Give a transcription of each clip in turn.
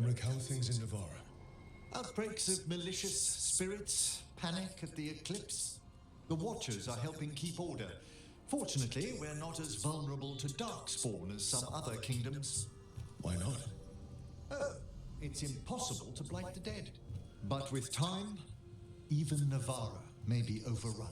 Emmerich, how are things in Navarra? Outbreaks of malicious spirits, panic at the eclipse. The Watchers are helping keep order. Fortunately, we're not as vulnerable to darkspawn as some other kingdoms. Why not? Oh, it's impossible to blight the dead. But with time, even Navarra may be overrun.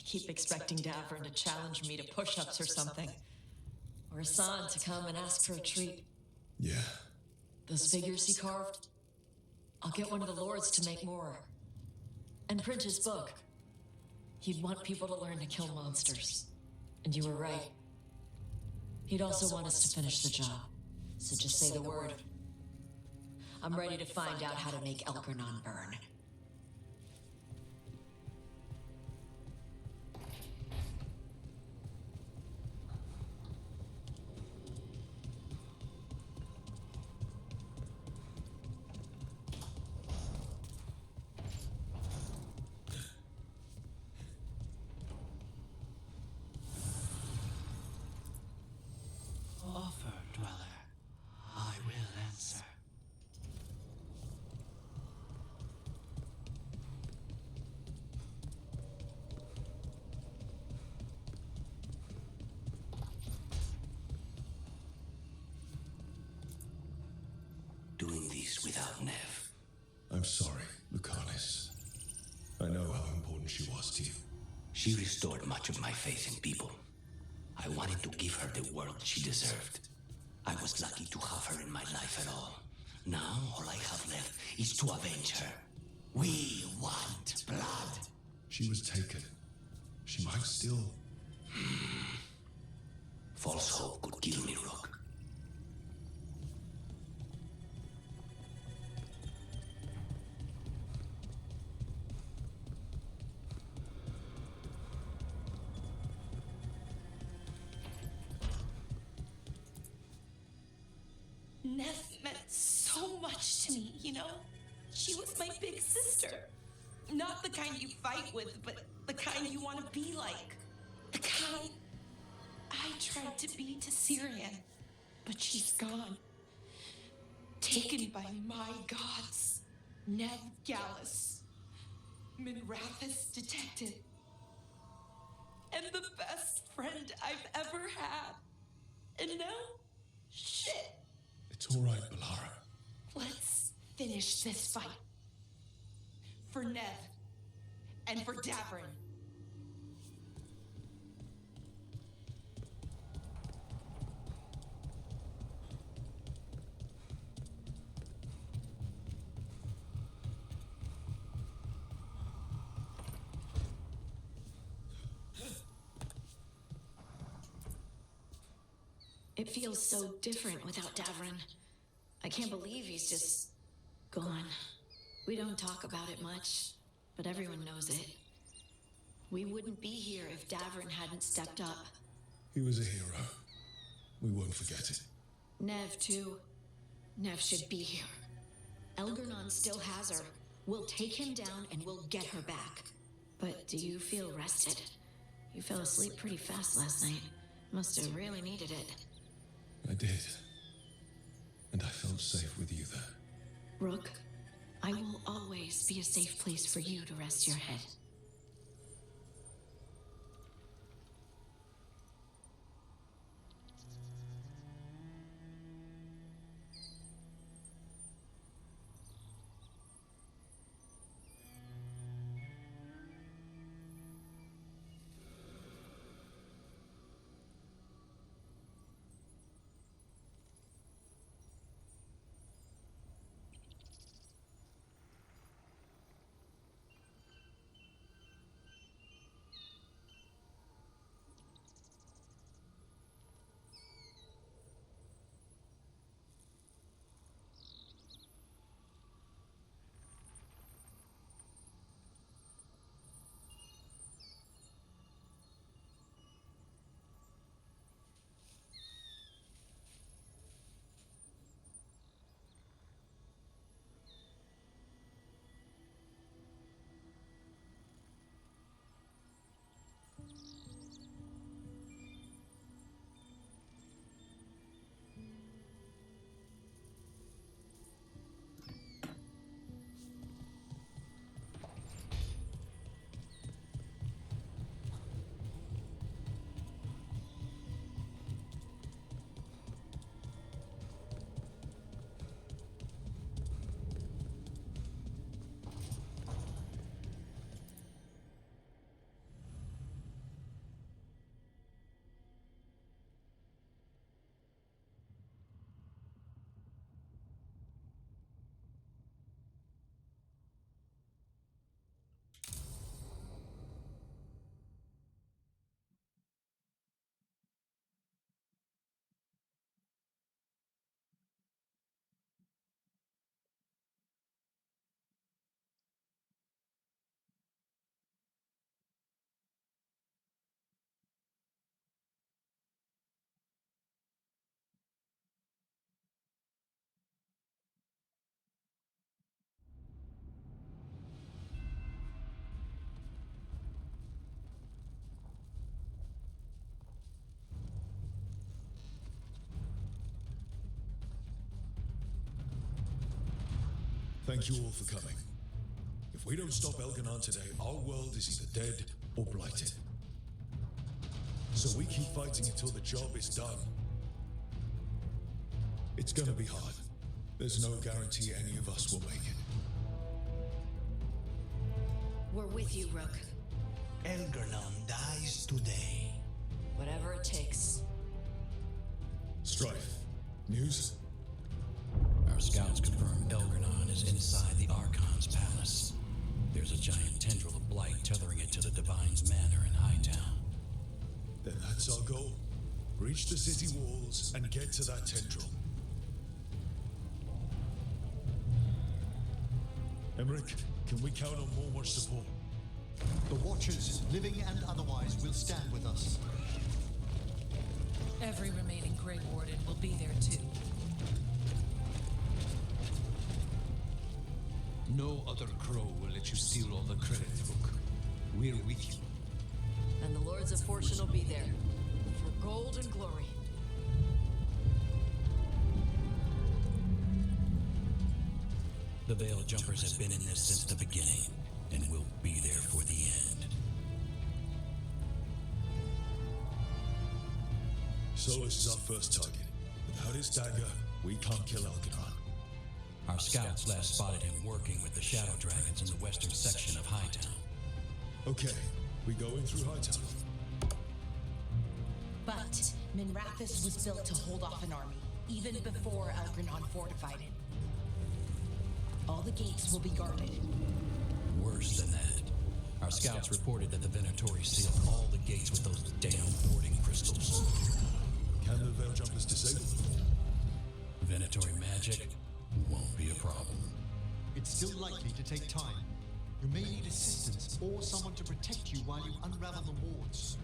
Keep expecting Davern to challenge me to push-ups or something. Or Hassan to come and ask for a treat. Yeah. Those figures he carved, I'll get one of the lords to make more. And print his book. He'd want people to learn to kill monsters. And you were right. He'd also want us to finish the job. So just say the word. I'm ready to find out how to make Elkernon burn. Offer, dweller. I will answer. Doing this without Nev. I'm sorry, Lucanis. I know how important she was to you. She restored much of my faith in people. I wanted to give her the world she deserved. I was lucky to have her in my life at all. Now, all I have left is to avenge her. We want blood. She was taken. She might still... False hope could kill me, Rook. Nev meant so much to me, you know? She was my big sister. Not the kind you fight with, but the kind you want to be like. The kind I tried to be to Syrian, but she's gone. Taken by my gods. Nev Gallus. Minrathous detective. And the best friend I've ever had. And now, shit. It's all right, Balara. Let's finish this fight. For Nev. And for Davern. It feels so different without Davern. I can't believe he's just gone. We don't talk about it much, but everyone knows it. We wouldn't be here if Davern hadn't stepped up. He was a hero. We won't forget it. Nev, too. Nev should be here. Elgernon still has her. We'll take him down and we'll get her back. But do you feel rested? You fell asleep pretty fast last night. Must have really needed it. I did. And I felt safe with you there. Rook, I will always be a safe place for you to rest your head. Thank you all for coming. If we don't stop Elganon today, our world is either dead or blighted. So we keep fighting until the job is done. It's gonna be hard. There's no guarantee any of us will make it. We're with you, Rook. Elganon dies today. Whatever it takes. Strife. News? Our scouts confirm Elganon is inside the Archon's palace. There's a giant tendril of blight tethering it to the Divine's manor in Hightown. Then that's our goal. Breach the city walls and get to that tendril. Emmerich, can we count on more support? The Watchers, living and otherwise, will stand with us. Every remaining Grey Warden will be there too. No other crow will let you steal all the credit, Rook. We're with you. And the Lords of Fortune will be there. For gold and glory. The Veil Jumpers have been in this since the beginning, and will be there for the end. Solus is our first target. Without his dagger, we can't kill Elganon. Our scouts last spotted him working with the Shadow Dragons in the western section of Hightown. Okay, we go in through Hightown. But Minrathous was built to hold off an army, even before Elganon fortified it. All the gates will be guarded. Worse than that, our scouts reported that the Venatori sealed all the gates with those damn warding crystals. Can the Veil Jumpers disable them? Venatori magic won't be a problem. It's still likely to take time. You may need assistance or someone to protect you while you unravel the wards.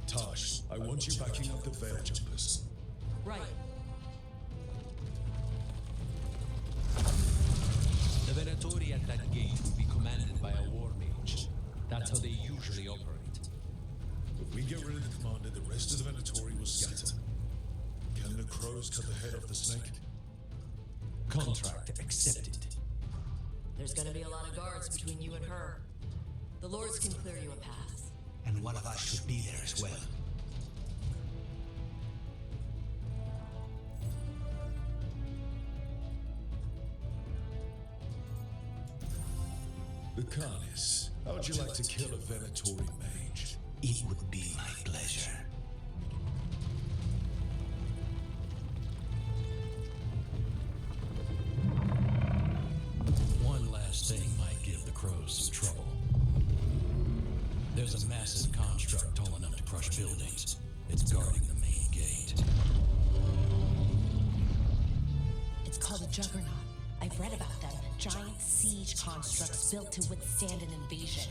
Tash, I want you backing up the Veil Jumpers. Right. The Venatori at that gate will be commanded by a war mage. That's how they usually operate. If we get rid of the commander, the rest of the Venatori will scatter. Can the crows cut the head off the snake? Contract accepted. There's gonna be a lot of guards between you and her. The Lords can clear you a path. And one of us should be there as well. The Carnis. How'd you like to kill a Venatori mage? It would be my pleasure. One last thing might give the crows some trouble. There's a massive construct tall enough to crush buildings. It's guarding the main gate. It's called a Juggernaut. I've read about them. Giant siege constructs built to withstand an invasion.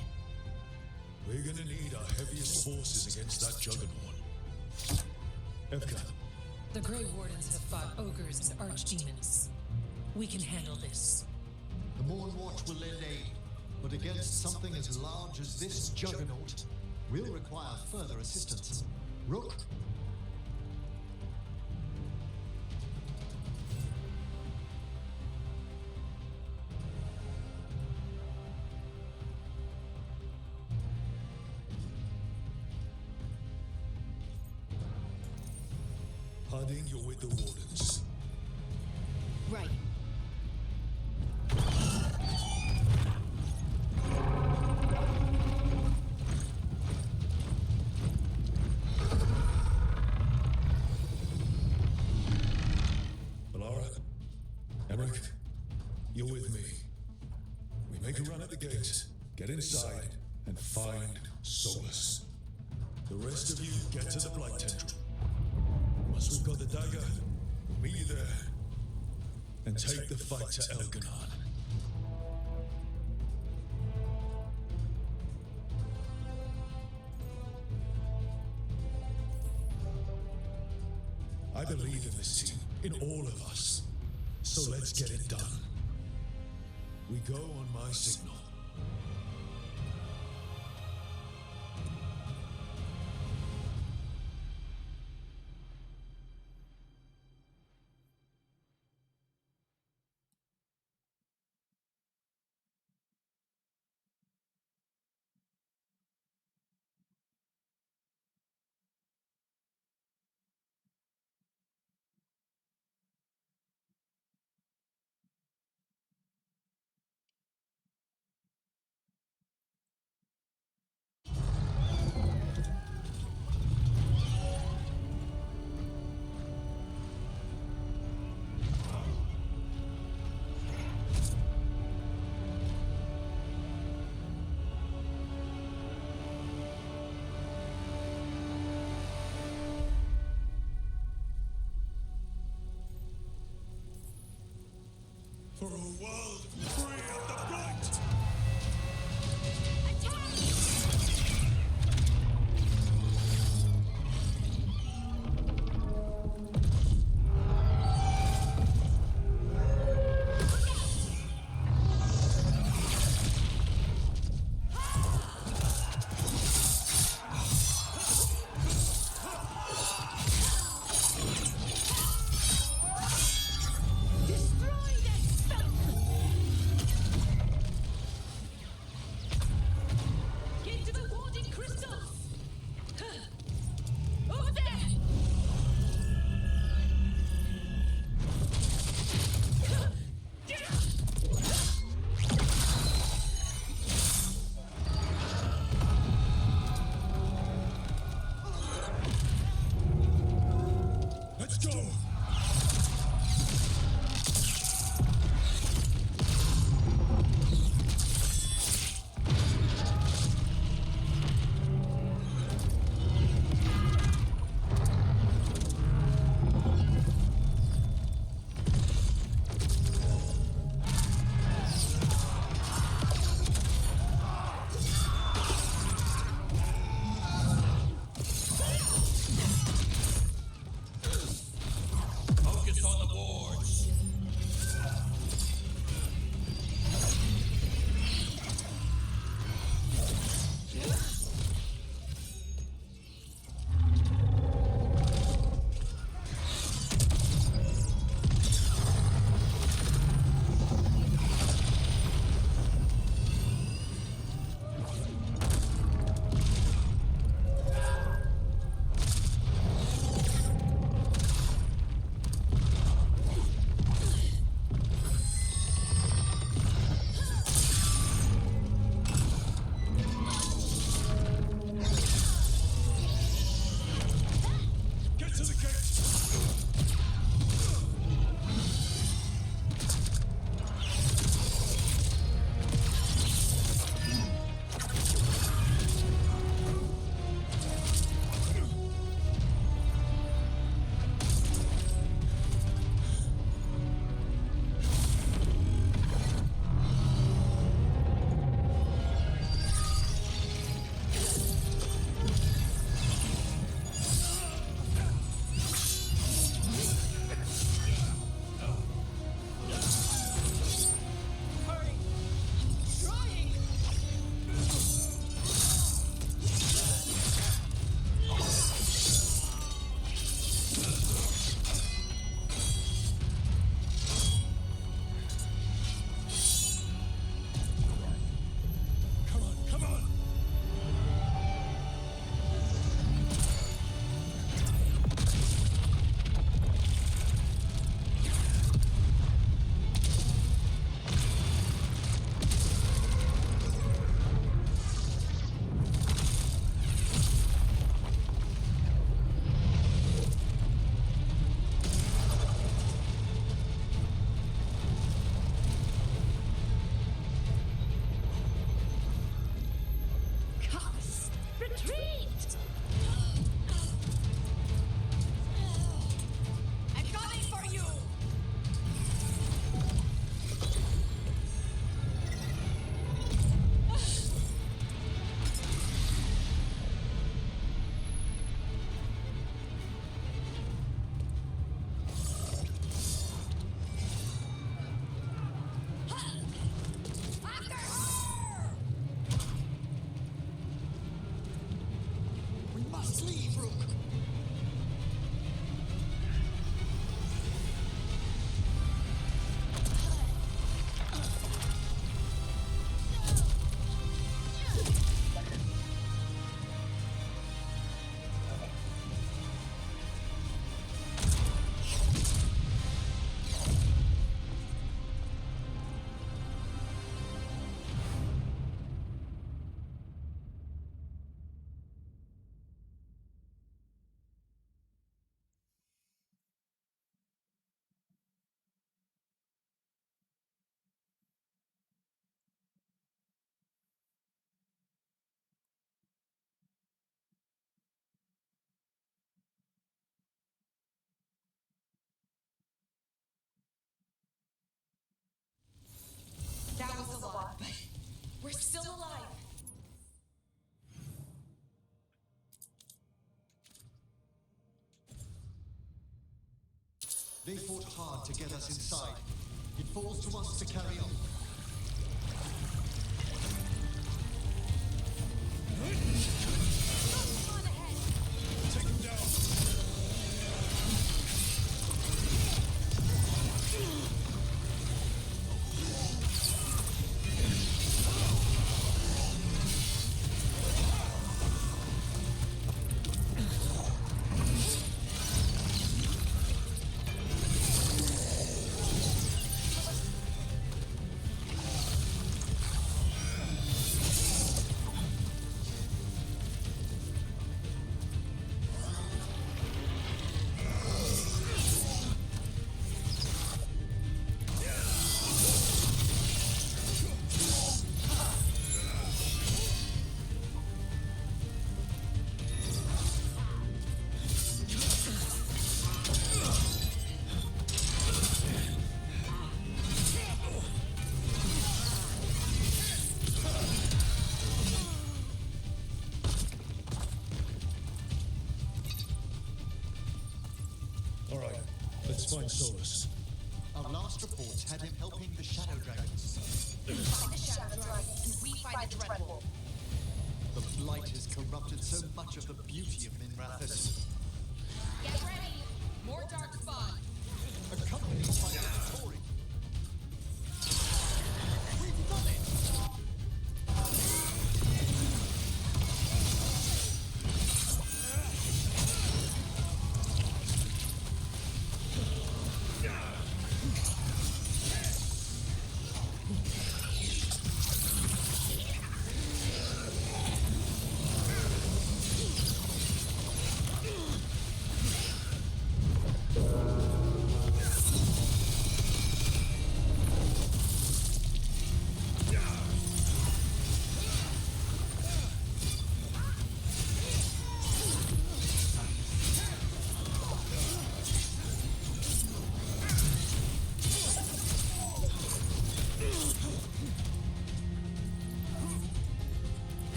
We're gonna need our heaviest forces against that Juggernaut. Evka, The Grey Wardens have fought ogres and archdemons. We can handle this. The Morn Watch will lend aid, but against something as large as this Juggernaut, we'll require further assistance. Rook? Harding, you're with the Wardens. Right. Alara, Emmerich, you're with me. We make a run at the gates, get inside, and find Solus. The rest of you get to the Blight Tendril. Once we've got the dagger, we'll meet you there and take the fight to Elganon. I believe in this team, in all of us. So let's get it done. We go on my signal. For a world free of the blight! Destroy this stuff! must leave, Rook. That was a lot, but we're still alive. They fought hard to get us inside. It falls to us to carry on. Take him down. All right, let's find Solus. Our last reports had him helping the Shadow Dragons. Find the Shadow Dragon, and we find the Dreadwolf. The Blight has corrupted so much of the beauty of Minrathous. Get ready! More darkspawn! Accompanied by the Tory. We've done it!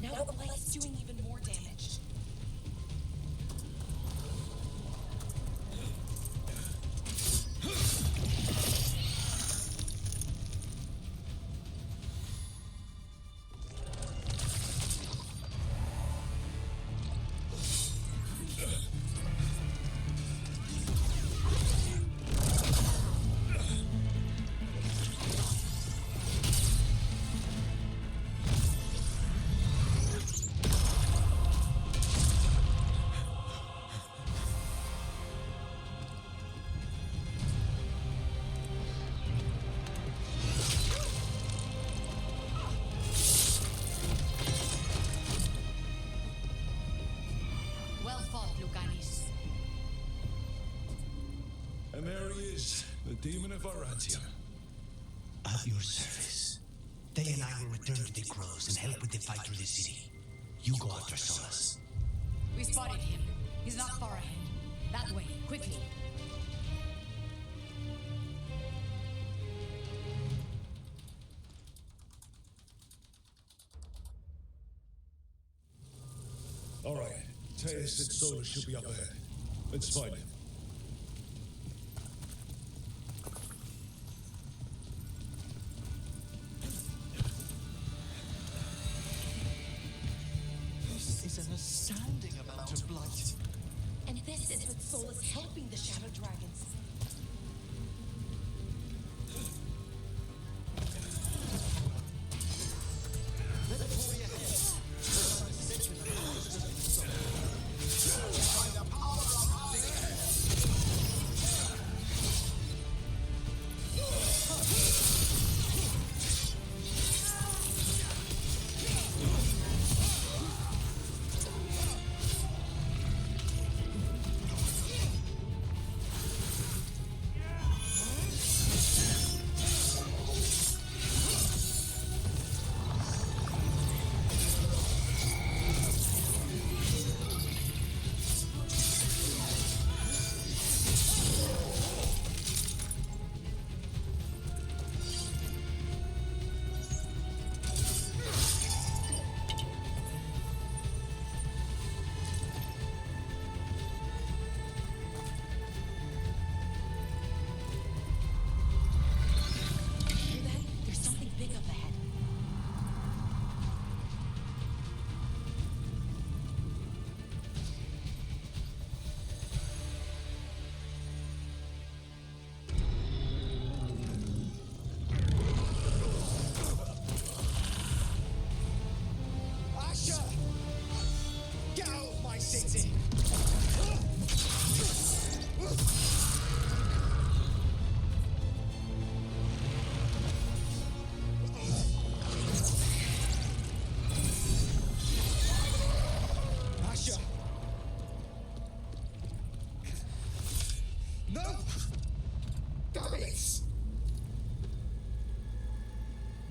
Now the light's doing even more damage. And there he is, the demon of Varantium. At your service. They and I will return to the Crows and help with the fight through the city. You go after Solus. We spotted him. He's not far ahead. That way, quickly. All right. Teus said Solus should be up ahead. Let's find him. This is an astounding amount of blight. And this is with Solus helping the Shadow Dragons.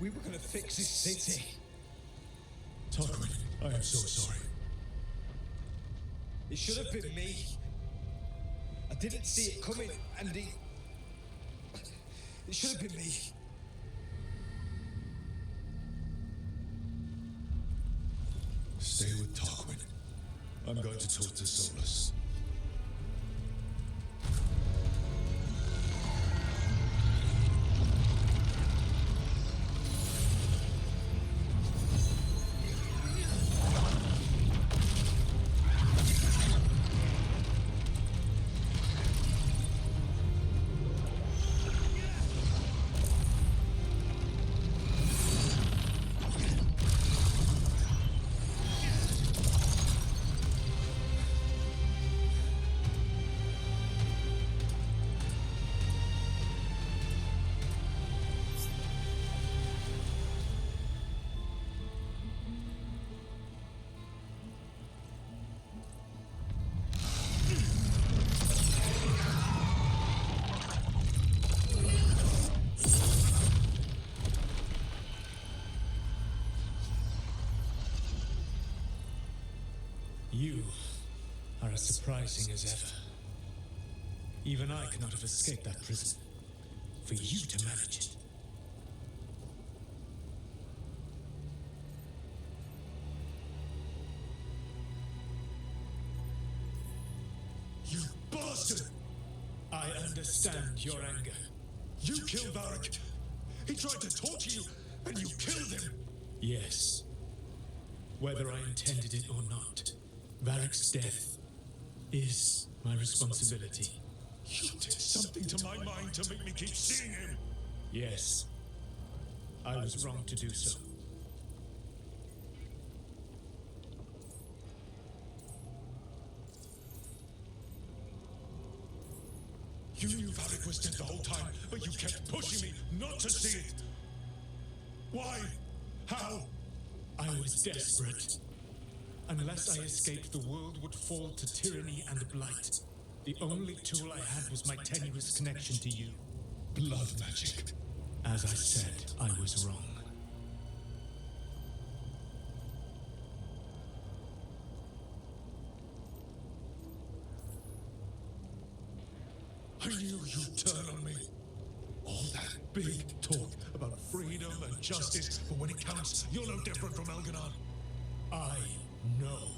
We were gonna fix this city. Tarquin, I am so sorry. It should have been me. I didn't see it coming, and it should have been me. Stay with Tarquin. I'm going to talk to Solus. You are as surprising as ever. Even I could not have escaped that prison. For you to manage it. You bastard! I understand your anger. You killed Varric! He tried to torture you, and you killed him! Yes. Whether I intended it or not, Varric's death is my responsibility. You did something to my mind to make me keep seeing him! Yes. I was wrong to do so. You knew Varric was dead the whole time, but you kept pushing me not to see it! Why? How? I was desperate. Unless I escaped, the world would fall to tyranny and blight. The only tool I had was my tenuous connection to you. Blood magic. As I said, I was wrong. I knew you'd turn on me. All that big talk about freedom and justice, but when it counts, you're no different from Elganon. I know.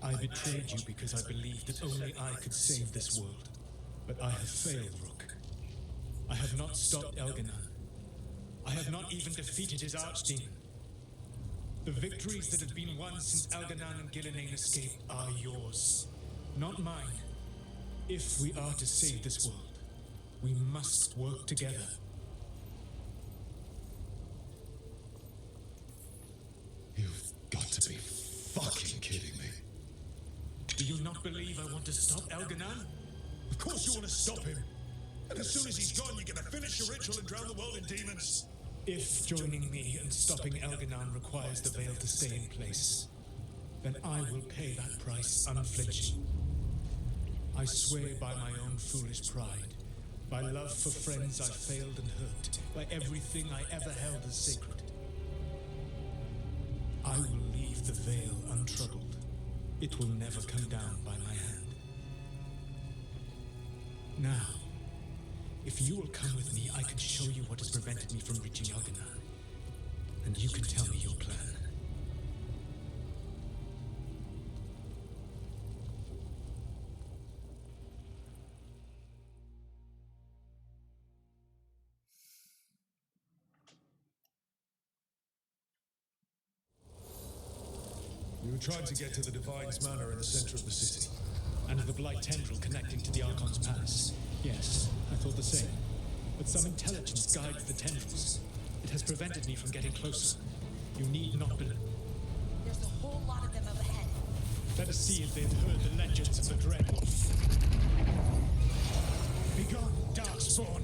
I betrayed you because I believed that only I could save this world. But I have failed, Rook. I have not stopped Elganon. I have not even defeated his archdemon. The victories that have been won since Elganon and Gillenane escaped are yours, not mine. If we are to save this world, we must work together. You've got to be fucking kidding me. Do you not believe I want to stop Elganon? Of course you want to stop him. And as soon as he's gone, you're gonna finish your ritual and drown the world in demons. If joining me and stopping Elganon requires the veil to stay in place, then I will pay that price unflinching. I swear by my own foolish pride, by love for friends I failed and hurt, by everything I ever held as sacred. I will leave the veil untroubled. It will never come down by my hand. Now, if you will come with me, I can show you what has prevented me from reaching Elganon. And you can tell me your plan. You tried to get to the Divine's Manor in the center of the city. And the Blight tendril connecting to the Archon's palace. Yes, I thought the same. But some intelligence guides the tendrils. It has prevented me from getting closer. You need not believe. There's a whole lot of them up ahead. Let us see if they've heard the legends of the Dread Wolf. Begone, Darkspawn!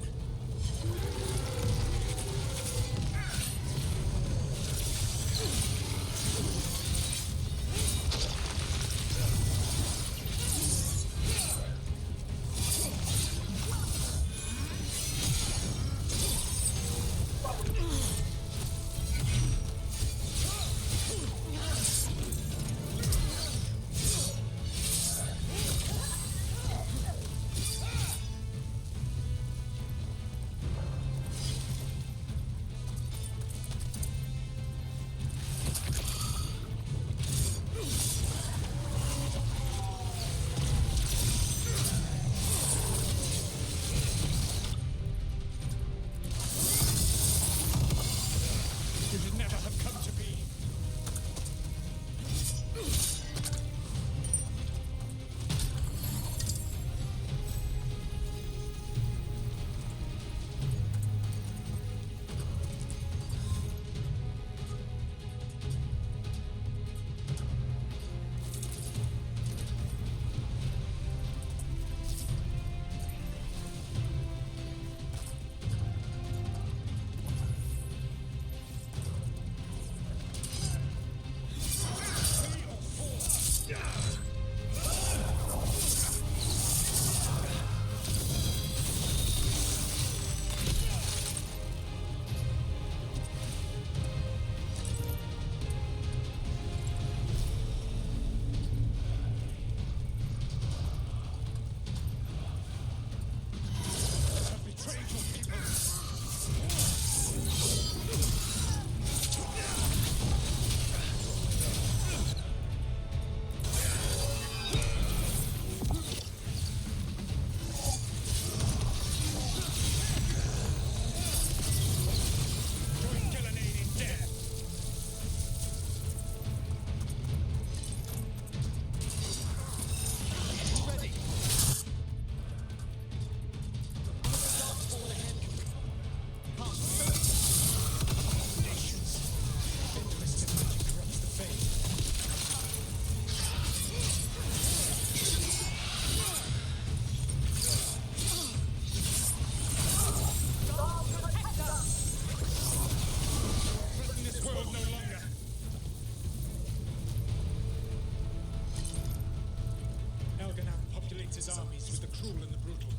His armies with the cruel and the brutal.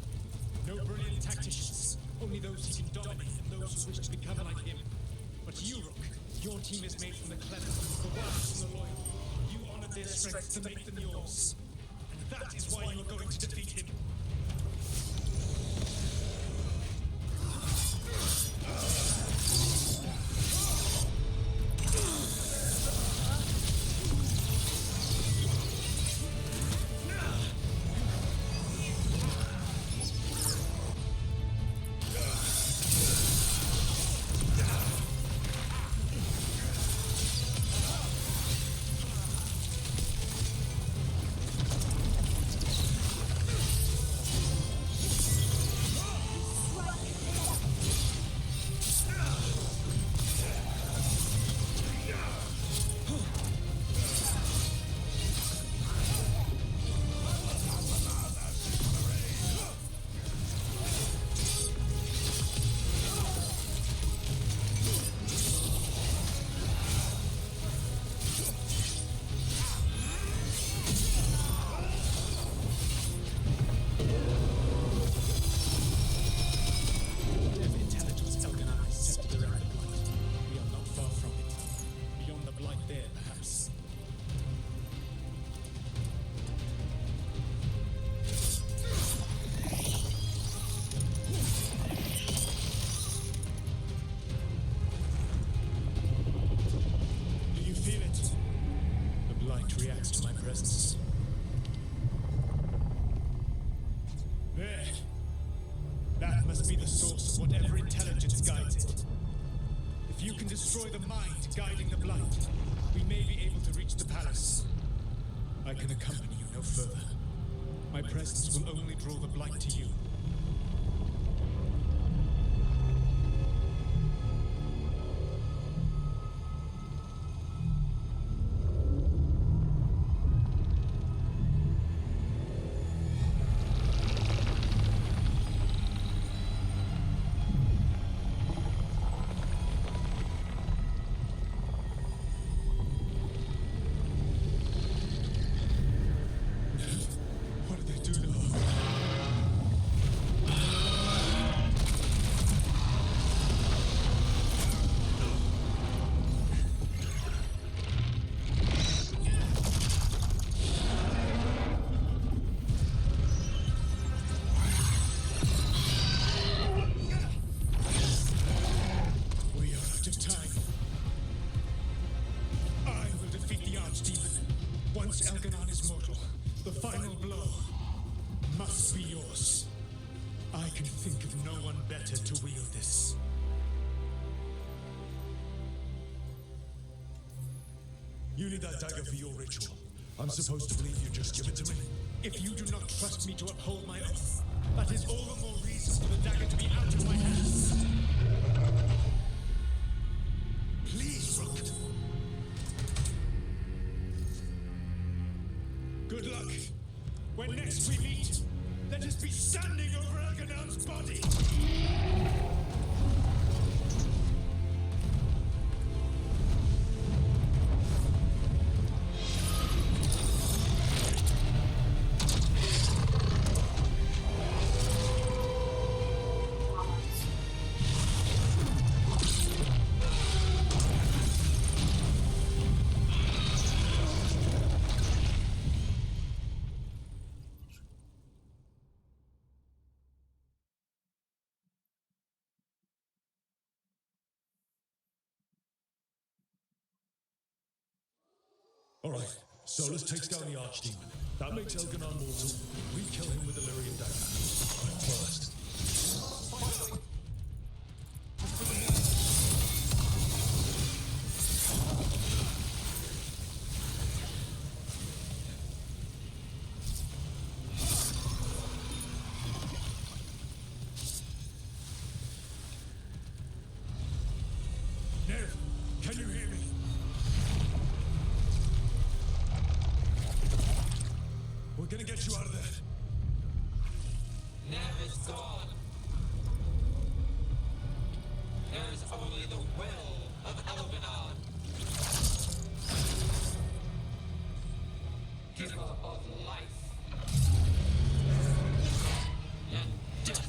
No brilliant tacticians, only those he can dominate and those who wish to become like him. But you, Rook, your team is made from the clever, the wise, and the loyal. You honored their strength to make them yours. And that is why you are going to defeat him. There. That must be the source of whatever intelligence guides it. If you can destroy the mind guiding the blight, we may be able to reach the palace. I can accompany you no further. My presence will only draw the blight to you. You need that dagger for your ritual. I'm supposed to believe you just give it to me. If you do not trust me to uphold my oath, that is all the more reason for the dagger to be out of my hands. Please, Rook. Good luck. When next we meet, let us be standing over Elganon's body. Alright, Solus takes down the Archdemon. That makes Elganon mortal. We kill him with the Lyrian dagger. But first... Nev, can you hear me? We're gonna get you out of there. Nev is gone. There is only the will of Elganon. Giver of life and death.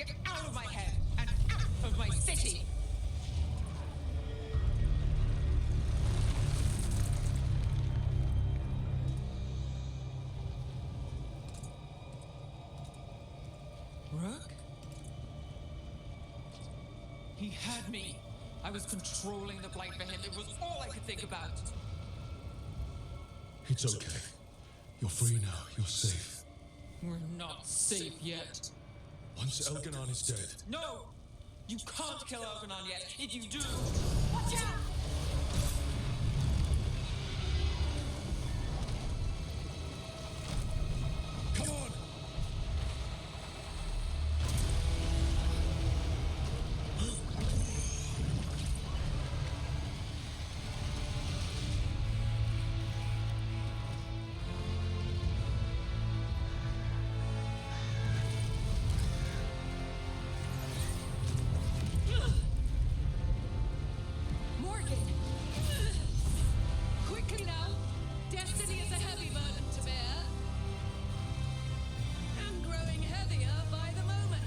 Get out of my head and out of my city! Rook? He had me. I was controlling the blight for him. It was all I could think about. It's okay. You're free now. You're safe. We're not safe yet. Once Elganon is dead. No! You can't kill Elganon yet. If you do, watch out! Come on! Morgan! Quickly now! Destiny is a heavy burden to bear. And growing heavier by the moment.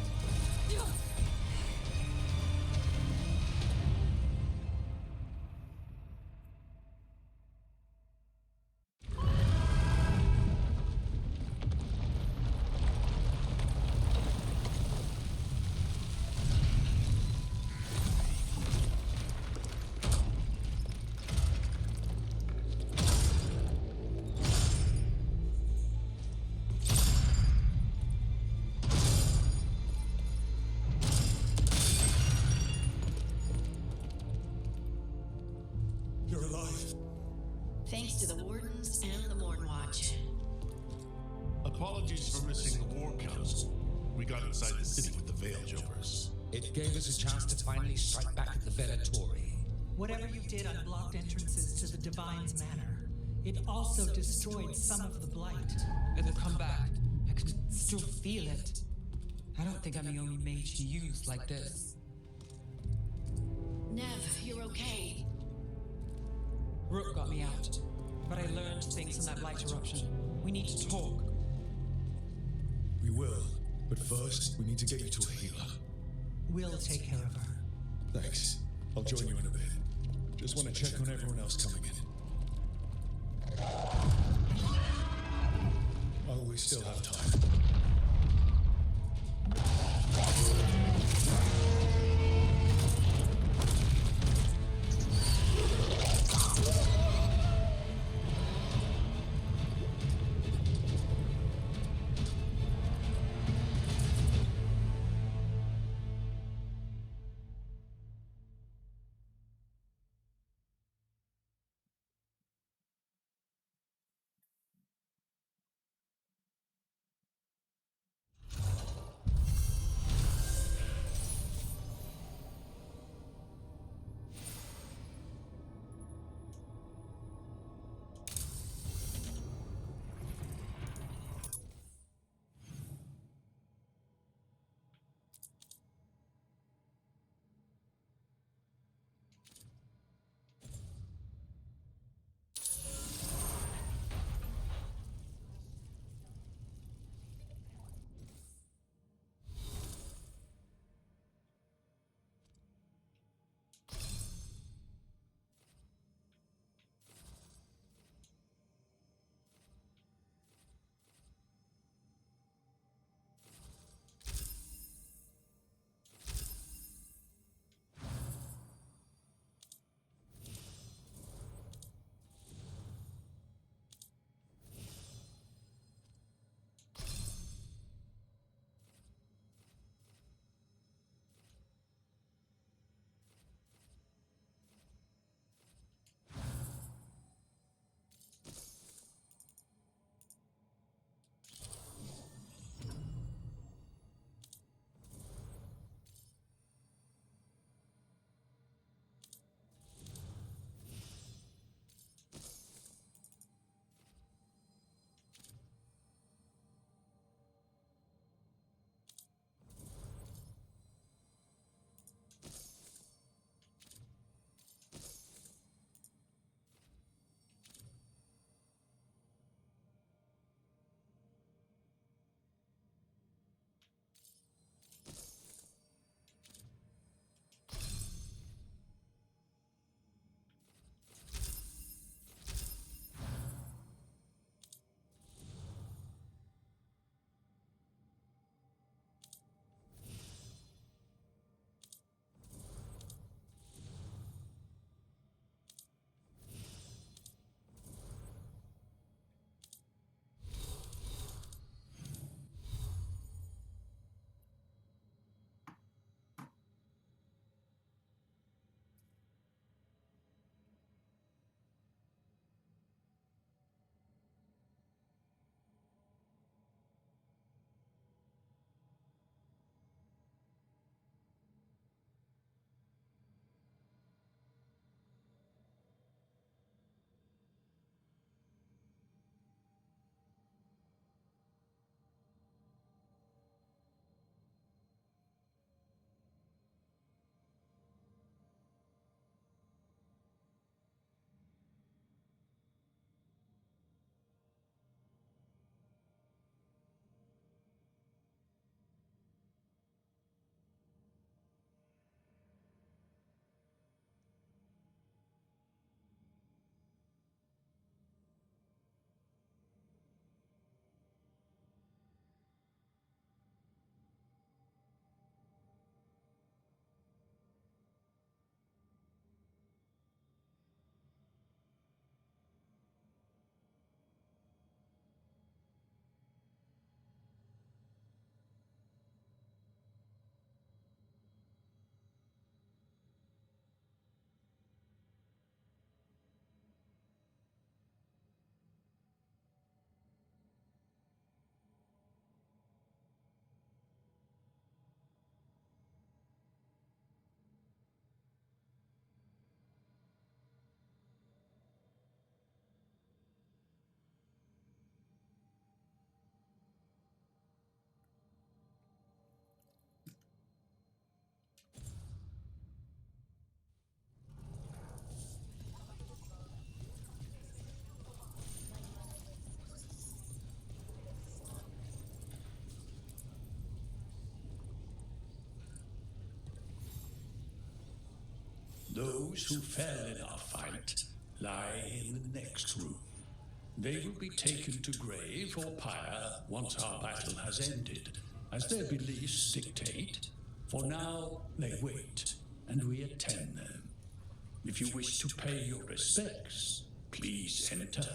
You're alive. Thanks to the Wardens and the Morn Watch. Apologies for missing the War Council. We got inside the city with the Veil Jumpers. It gave us a chance to finally strike back at the Venatori. Whatever you did unblocked entrances to the Divine's Manor. It also destroyed some of the blight. It'll come back. I can still feel it. I don't think I'm the only mage he used like this. Nev, you're okay. Rook got me out, but I learned things from that blight eruption. We need to talk. We will. But first, we need to get you to a healer. We'll take care of her. Thanks. I'll join you in a bit. Just want to check on everyone else coming in. Oh, we still have time. Those who fell in our fight lie in the next room. They will be taken to grave or pyre once our battle has ended, as their beliefs dictate. For now, they wait, and we attend them. If you wish to pay your respects, please enter.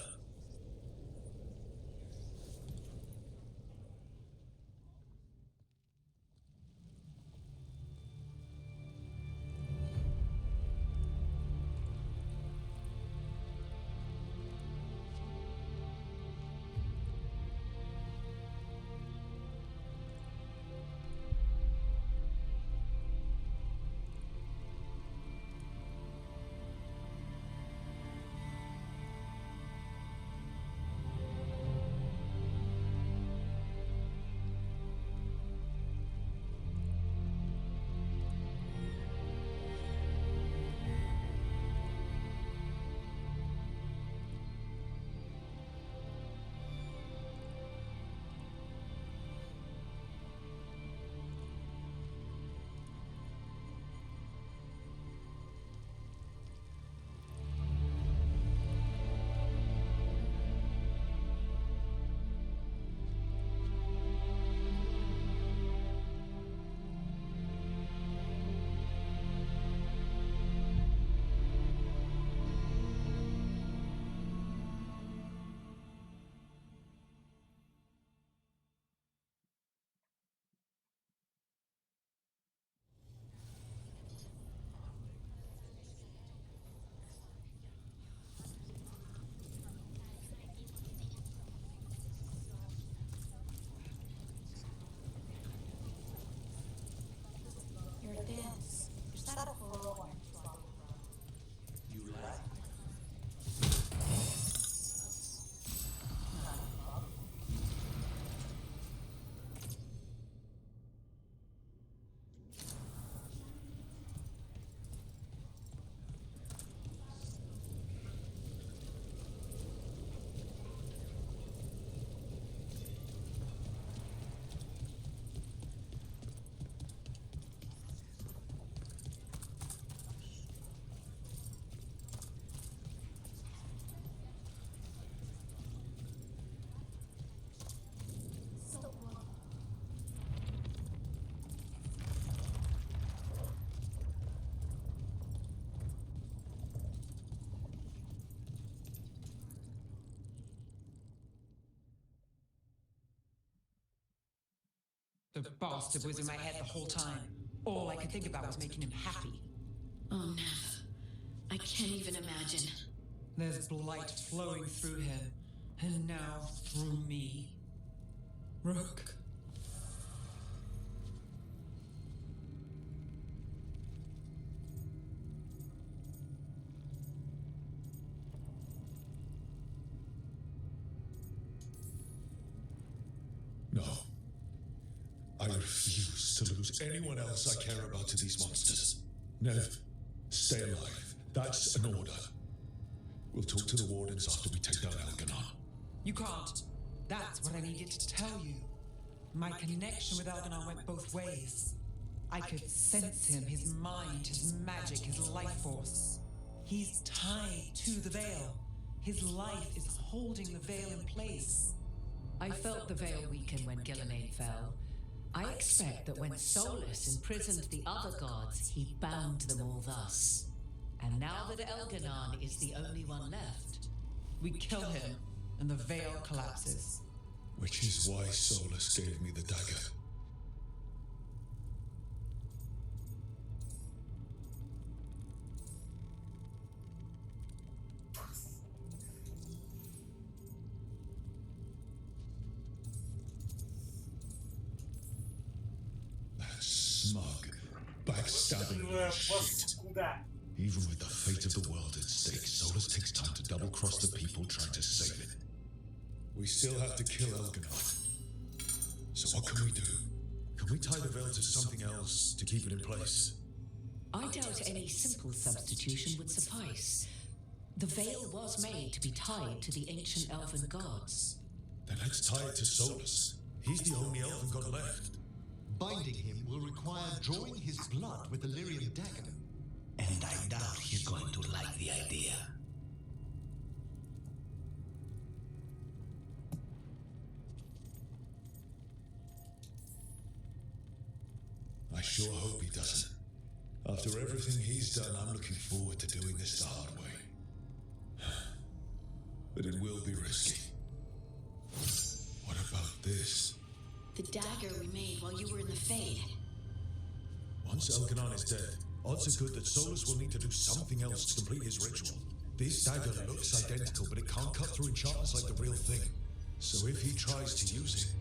The bastard was in my head the whole time. All I could think about was making him happy. Oh, Nev. I can't even imagine. There's blight flowing through him, and now through me. Rook. No. I refuse to lose anyone else I care about to these monsters. Nev, stay alive. That's an order. We'll talk to the wardens after we take down Elganon. You can't. That's what I needed to tell you. My connection with Elganon went both ways. I could sense him, his mind, his magic, his life force. He's tied to the veil. His life is holding the veil in place. I felt the veil weaken when Gillenade fell. I expect that when Solus imprisoned the other gods, he bound them all thus. And now that Elganon is the only one left, we kill him, and the veil collapses. Which is why Solus gave me the dagger. That smug, backstabbing shit. Even with the fate of the world at stake, Solus takes time to double-cross the people trying to save it. We still have to kill Elganon. So what can we do? Can we tie the veil to something else to keep it in place? I doubt any simple substitution would suffice. The veil was made to be tied to the ancient elven gods. Then let's tie it to Solus. He's the only elven god left. Binding him will require drawing his blood with the Lyrium dagger. And I doubt he's going to like the idea. I sure hope he doesn't. After everything he's done, I'm looking forward to doing this the hard way. But it will be risky. What about this? The dagger we made while you were in the Fade. Once Elganon is dead, odds are good that Solus will need to do something else to complete his ritual. This dagger looks identical, but it can't cut through enchantments like the real thing. So if he tries to use it...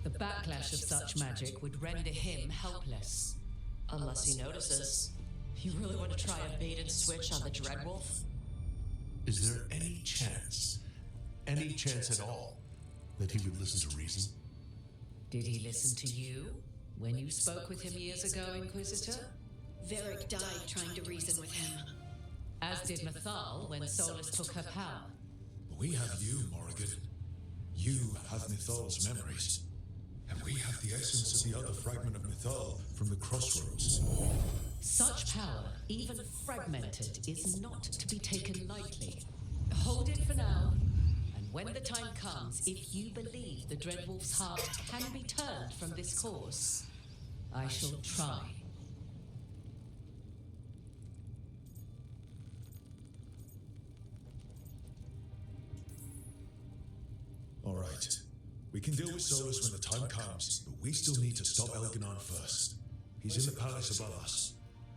The backlash of such magic would render him helpless. Unless he notices. You really want to try a bait and switch on the Dreadwolf? Is there any chance at all, that he would listen to reason? Did he listen to you when you spoke with him years ago, Inquisitor? Varric died trying to reason with him. As did Mythal when Solus took her power. We have you, Morrigan. You have Mythal's memories. And we have the essence of the other fragment of Mythal from the Crossroads. Such power, even fragmented, is not to be taken lightly. Hold it for now, and when the time comes, if you believe the Dreadwolf's heart can be turned from this course, I shall try. All right. We can deal with Solus when the time comes, but we still need to stop Elganon first. He's in the palace above us.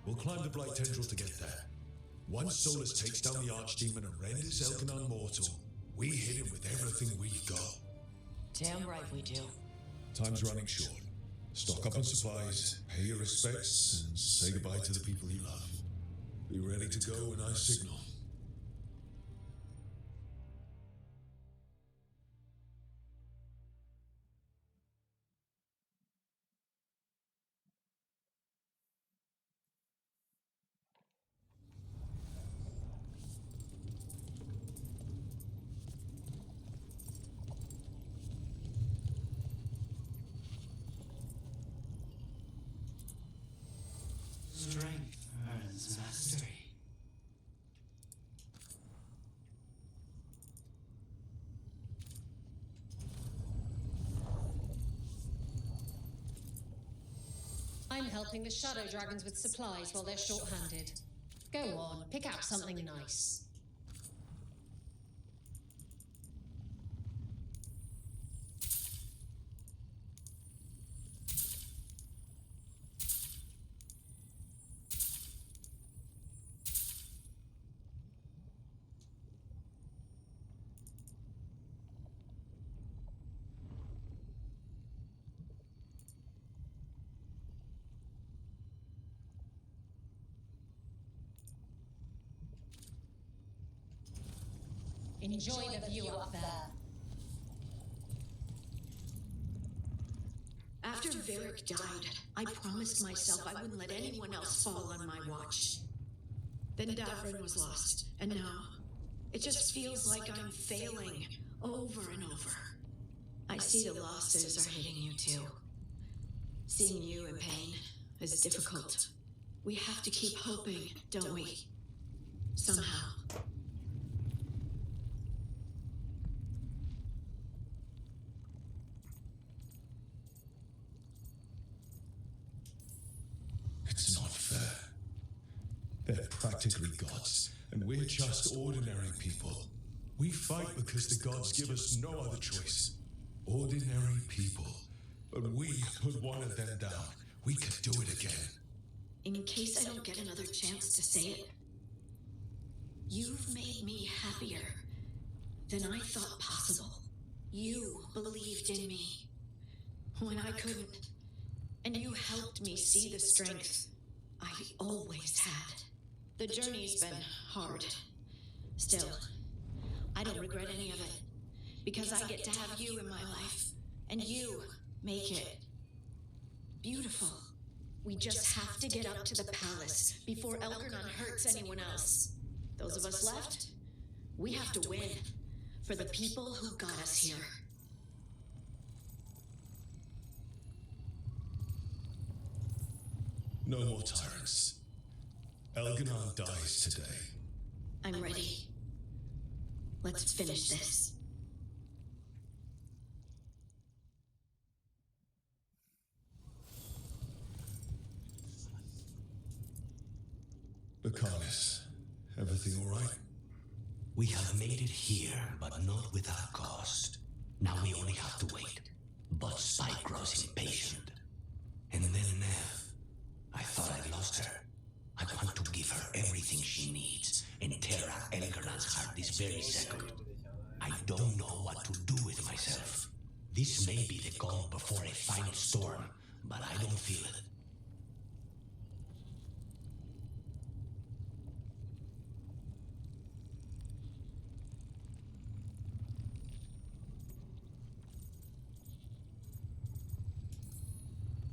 We'll climb the Blight Tendril to get there. Once Solus takes down the Archdemon and renders Elganon mortal, we hit him with everything we've got. Damn right we do. Time's running short. Stock up on supplies, pay your respects, and say goodbye to the people you love. Be ready to go when I signal. Strength earns mastery. I'm helping the Shadow Dragons with supplies while they're short-handed. Go on, pick out something nice. Enjoy the view up there. After Varric died, I promised myself I wouldn't let anyone else fall on my watch. Then Davrin was lost, and now it just feels like I'm failing over and over. I see the losses are hitting you too. Seeing you in pain is difficult. We have to keep hoping, don't we? Somehow. It's not fair. They're practically gods, and we're just ordinary people. We fight because the gods give us no other choice. Ordinary people. But we put one of them down. We could do it again. In case I don't get another chance to say it, you've made me happier than I thought possible. You believed in me when I couldn't, and you helped me see the strength I always had. The journey's been hard. Still, I don't regret any of it, because I get to have you in my life, and you make it beautiful. We just have to get up to the palace before Elganon hurts anyone else. Those of us left, we have to win for the people who got us here. No more tyrants. Elganon dies today. I'm ready. Let's finish this. Lucanus, everything all right? We have made it here, but not without cost. Now we only have to wait. But Spike grows impatient. And then Nev. I thought I'd lost her. I want to give her everything she needs and tear out Elgernon's heart this very second. I don't know what to do with myself. This may be the calm before a final storm, but I don't feel it.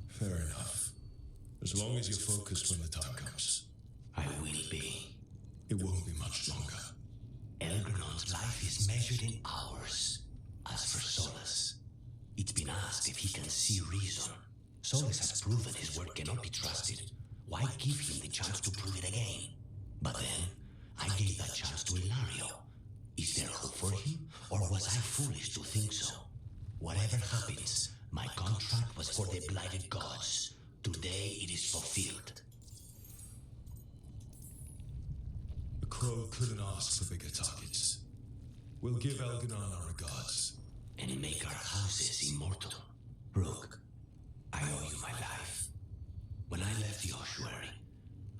Fair enough. As long as you're focused when the time comes. I will be. It won't be much longer. Elgernon's life is measured in hours. As for Solus, it's been asked if he can see reason. Solus has proven his word cannot be trusted. Why give him the chance to prove it again? But then, I gave that chance to Ilario. Is there hope for him, or was I foolish to think so? Whatever happens, my contract was for the blighted gods. Today it is fulfilled. The Crow couldn't ask for bigger targets. We'll give Elganon our regards. And make our houses immortal. Rook, I owe you my life. When I left the ossuary,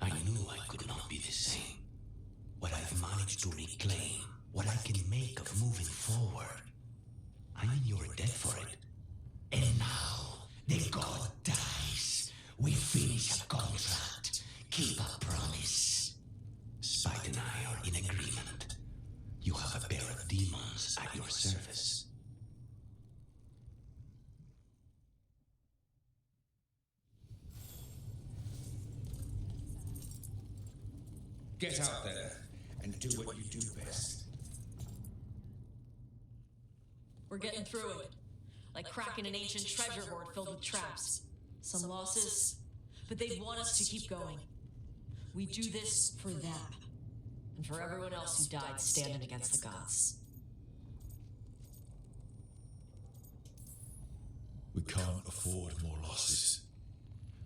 I knew I could not be the same. What I've managed to reclaim, what I can make of moving forward. I mean, you're dead for it. And now, the god dies. We finish a contract. Keep a promise. Spike and I are in agreement. You have a pair of demons at your service. Get out there and do what you do best. We're getting through it. Like cracking an ancient treasure hoard filled with traps. Some losses, but they want us to keep going. We do this for them, and for everyone else who died standing against the gods. We can't afford more losses.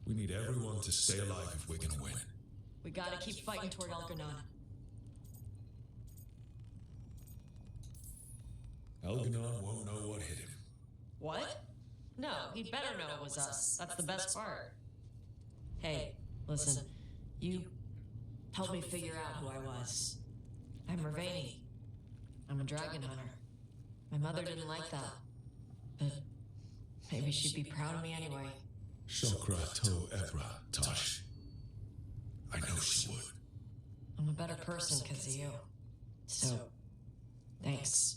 We need everyone to stay alive if we're gonna win. We gotta keep fighting toward Elganon. Elganon won't know what hit him. What? No, he'd better know it was us. That's the best part. Hey, listen, you helped me figure out who I was. I'm Mervani. I'm a dragon hunter. My mother didn't like that, but maybe she'd be proud of me anyway. Shokra to Ebra, Tosh. I know she would. I'm a better person because of you. So, thanks.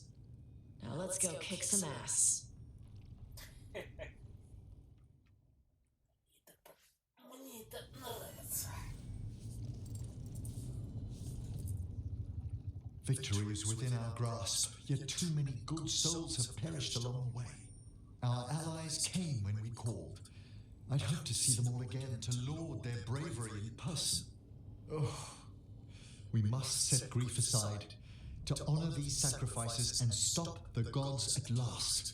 Now let's go kick some ass. Victory is within our grasp, yet too many good souls have perished along the way. Our allies came when we called. I'd hope to see them all again, to laud their bravery in person. Oh, we must set grief aside, to honor these sacrifices and stop the gods at last.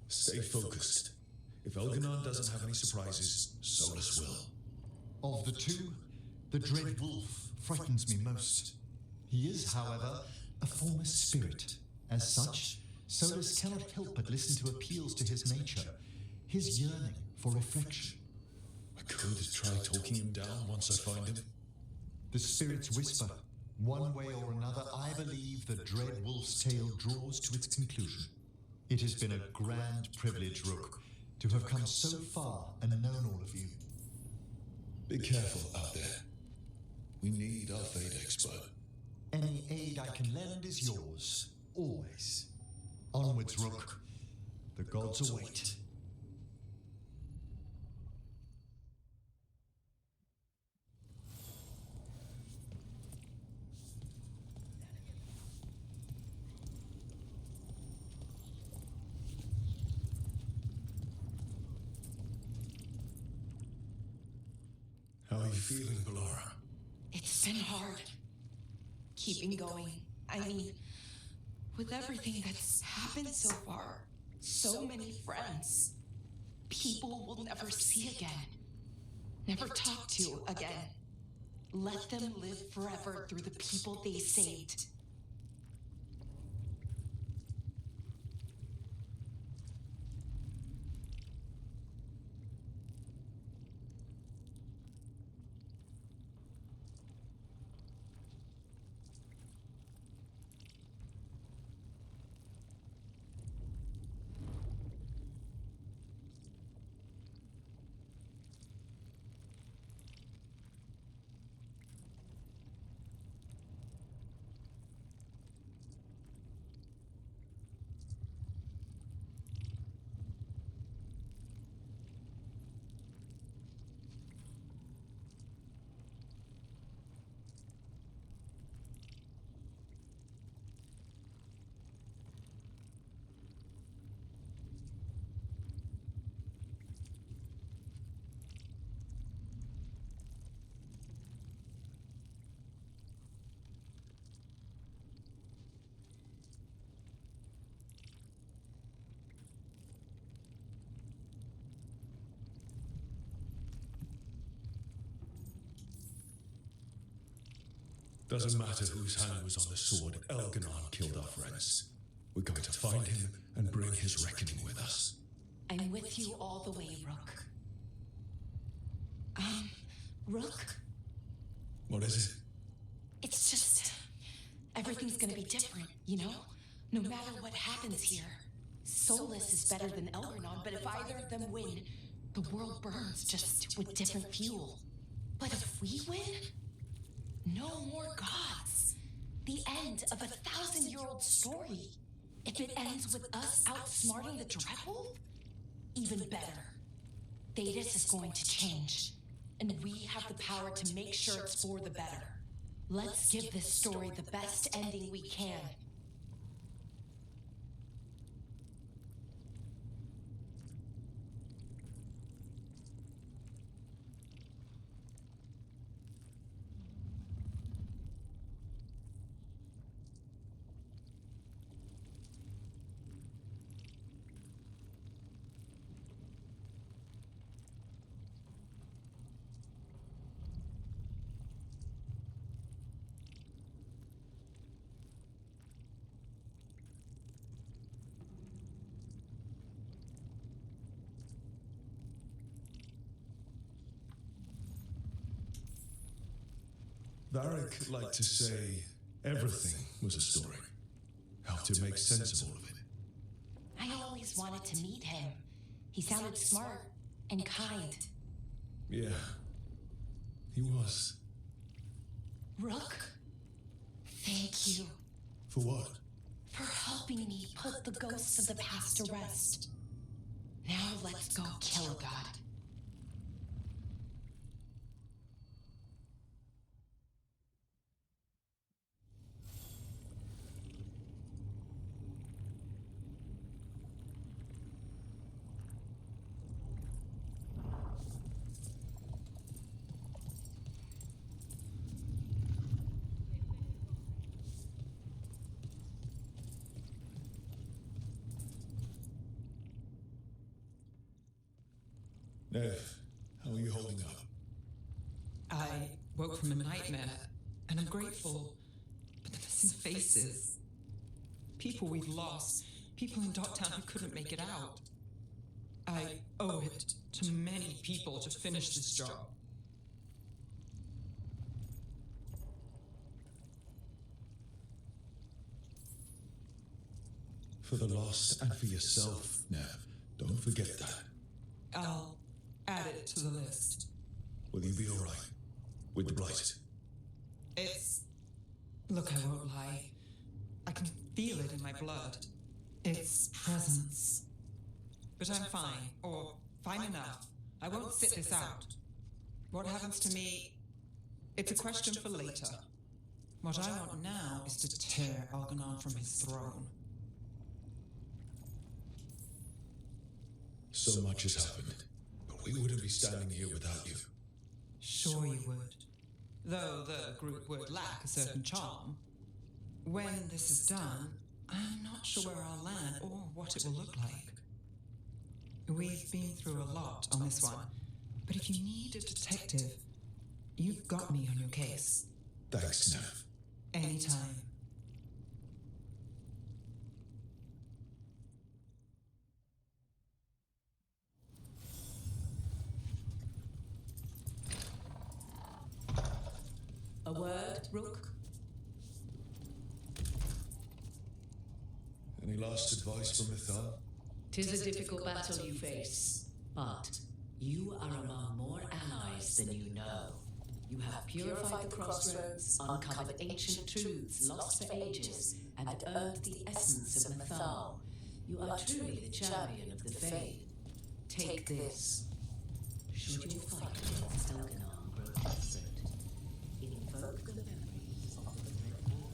Stay focused. If Elganon doesn't have any surprises, Solus will. Of the two, the Dread Wolf frightens me most. He is, however, a former spirit. As such, Solus cannot help but listen to appeals to his nature, his yearning for reflection. I could try talking him down once I find him. The spirits whisper. One way or another, I believe the Dread Wolf's tale draws to its conclusion. It has been a grand privilege, Rook, to have come so far and known all of you. Be careful out there. We need our fate expert. Any aid I can lend is yours, always. Onwards, Rook. The gods await. How are you feeling, Ballora? It's been hard. Keeping going. I mean, with everything that's happened so far, so many friends. People we'll never see again. Never talk to again. Let them live forever through the people they saved. Doesn't matter whose hand was on the sword, Elganon killed our friends. We're going to find him and bring his reckoning with us. I'm with you all the way, Rook. Rook? What is it? It's just... everything's gonna be different, you know? No matter what happens here. Solus is better than Elganon, but if either of them win, the world burns just with different fuel. But if we win... no more gods. The end of a 1,000-year-old story. If it ends with us outsmarting the Dreadwolf, even better. Thetis is going to change, and we have the power to make sure it's for the better. Let's give this story the best ending we can. Varric liked to say everything was a story. Helped to make sense of all of it. I always wanted to meet him. He sounded smart and kind. Yeah, he was. Rook, thank you. For what? For helping me put the ghosts of the past to rest. Now let's go kill a god. Nev, how are you holding up? I woke from a nightmare, and I'm grateful. But the missing faces. People we've lost. People in Dogtown who couldn't make it out. I owe it to many people to finish this job. For the lost and for yourself, Nev. Don't forget that. I'll add it to the list. Will you be alright? With the blight? Look, I won't lie. I can feel it in my blood. Its presence. But I'm fine, or fine enough. I won't sit this out. What happens to me, it's a question for later. What I want now is to tear Elganon from his throne. So much has happened, but we wouldn't be standing here without you. sure you would. Though the group would lack a certain charm. When this is done, I'm not sure where I'll land or what it will look like. We've been through a lot on this one, but if you need a detective, you've got me on your case. Thanks, Nev. Anytime. A word, Rook? Any last advice from Ithal? 'Tis a difficult battle you face, but you are among more allies than you know. You have purified the crossroads, uncovered ancient truths lost for ages, and earned the essence of Mythal. You are truly the champion of the Fae. Take this. Should your fight against Elganon grow desperate, invoke the memories of the Red Wolf.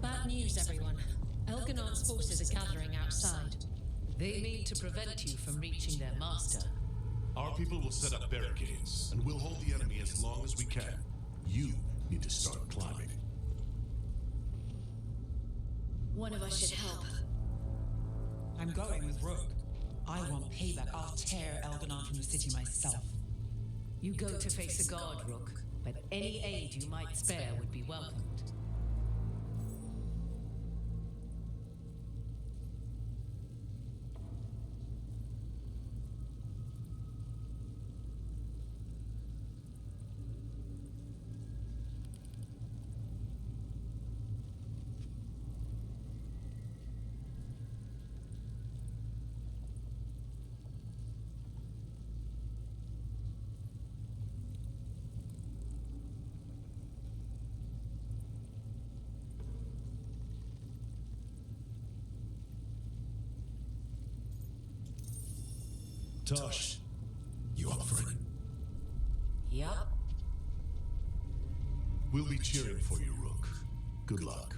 Bad news, everyone. Elganon's forces are gathering outside. They mean to prevent you from reaching their master. Our people will set up barricades, and we'll hold the enemy as long as we can. You need to start climbing. One of us should help. I'm going with Rook. I want payback. I'll tear Elganon from the city myself. You go to face a god, Rook, but any aid you might spare would be welcomed. Tosh, you up for it? Yup. We'll be cheering for you, Rook. Good luck.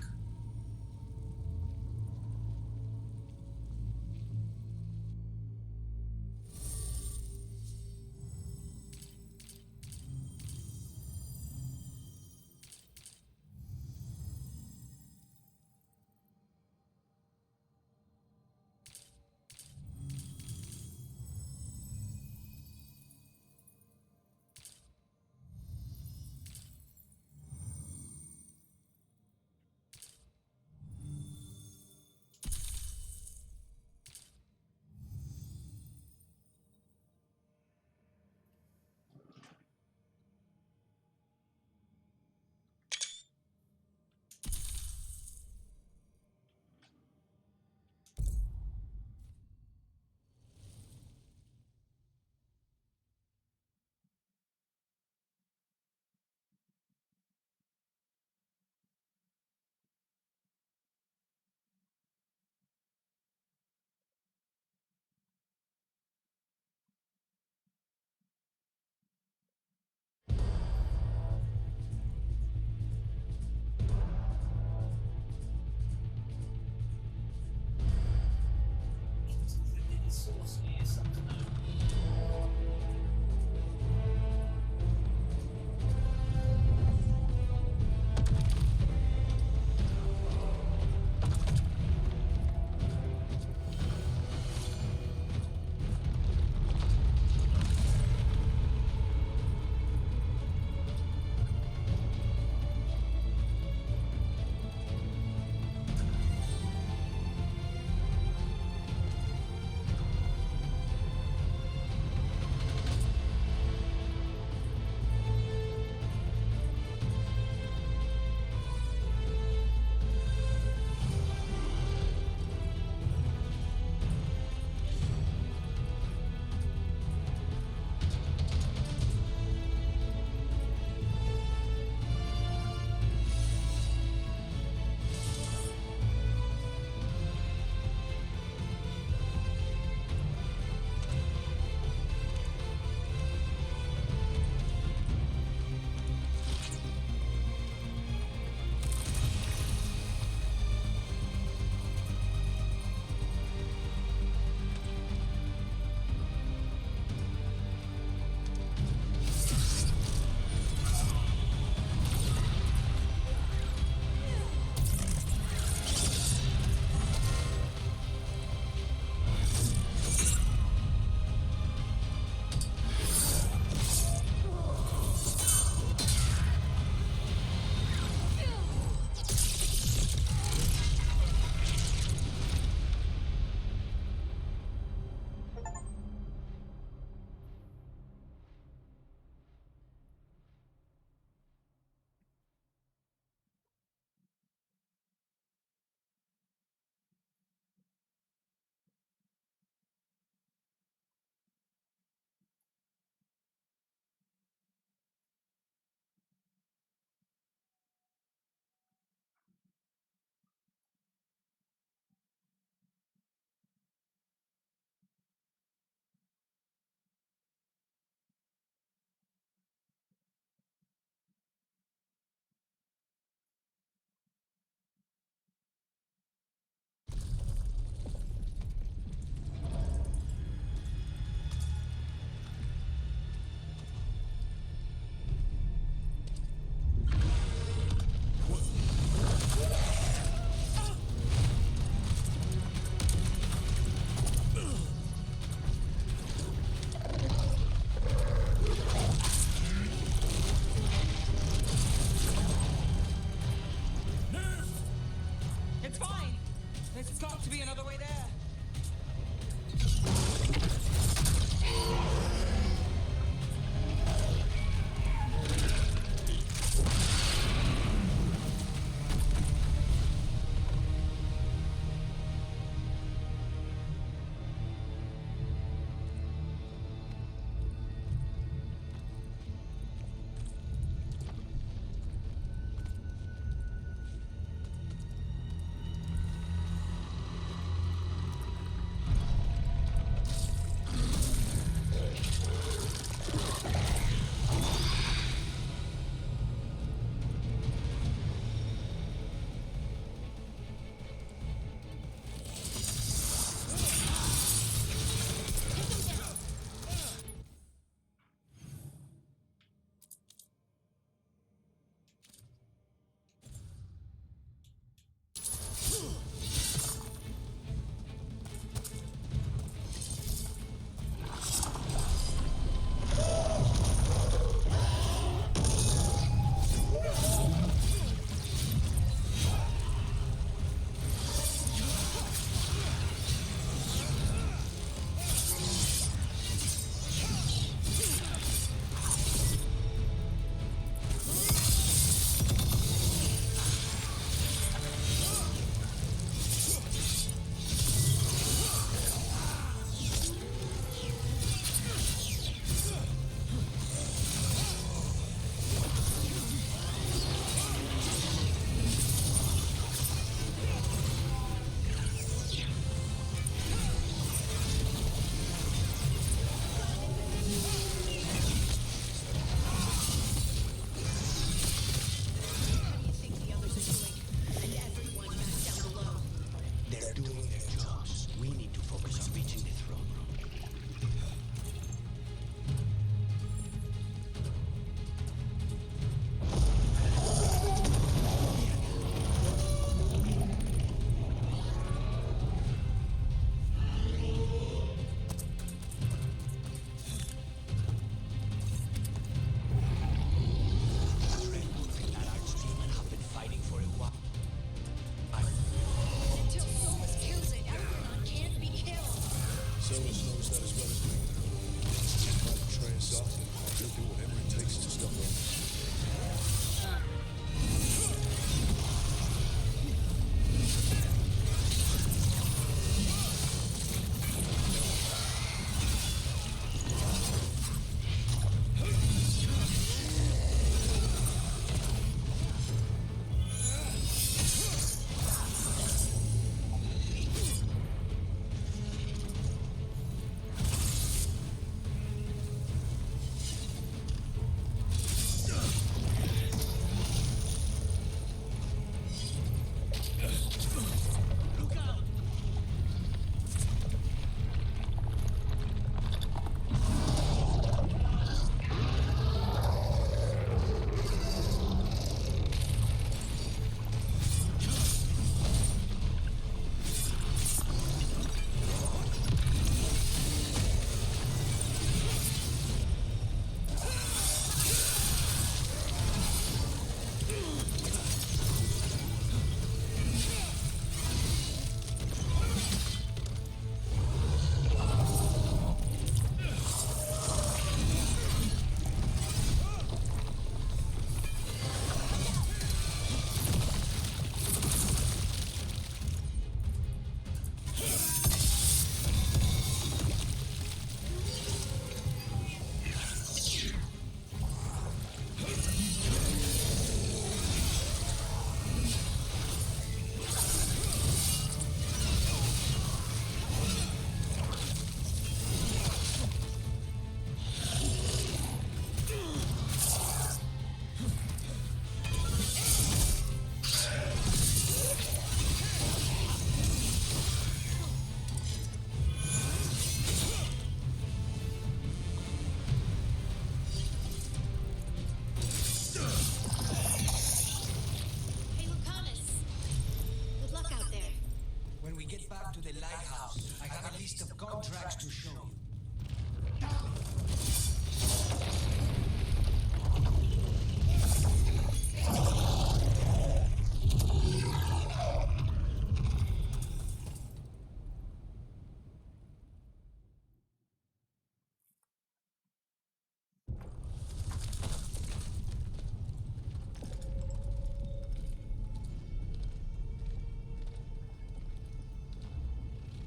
other way there.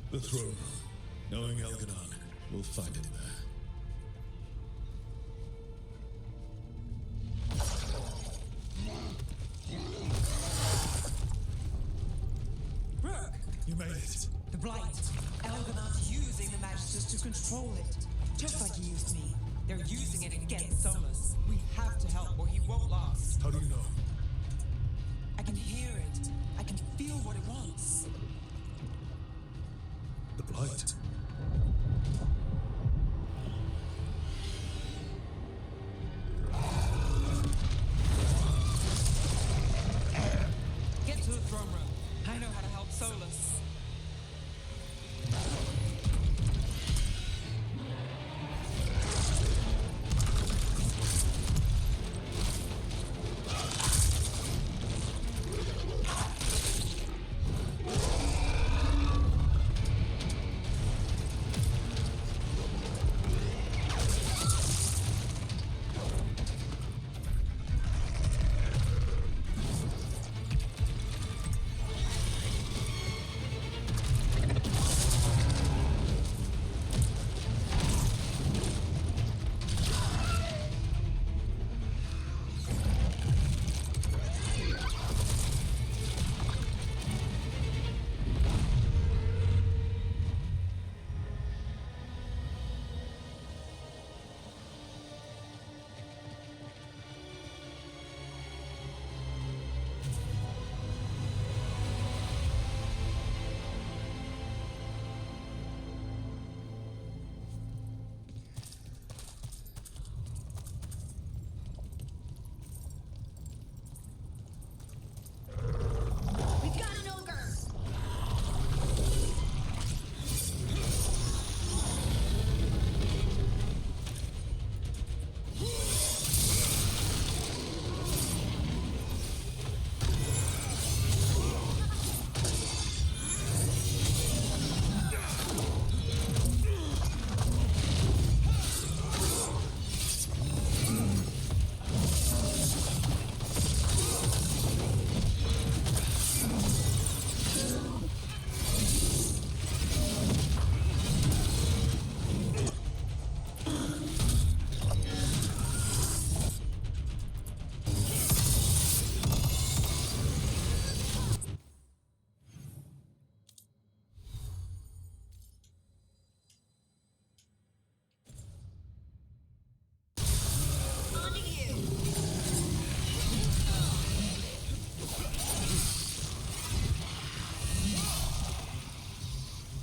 The throne room. Knowing Elganon, we'll find him there. Brooke! You made it. The Blight. Elganon's using the Magisters to control it. Just like he used me. They're using it against Solus. We have to help or he won't last. How do you know? I can hear it. I can feel what it wants. The Blight. Get to the throne room. I know how to help Solus.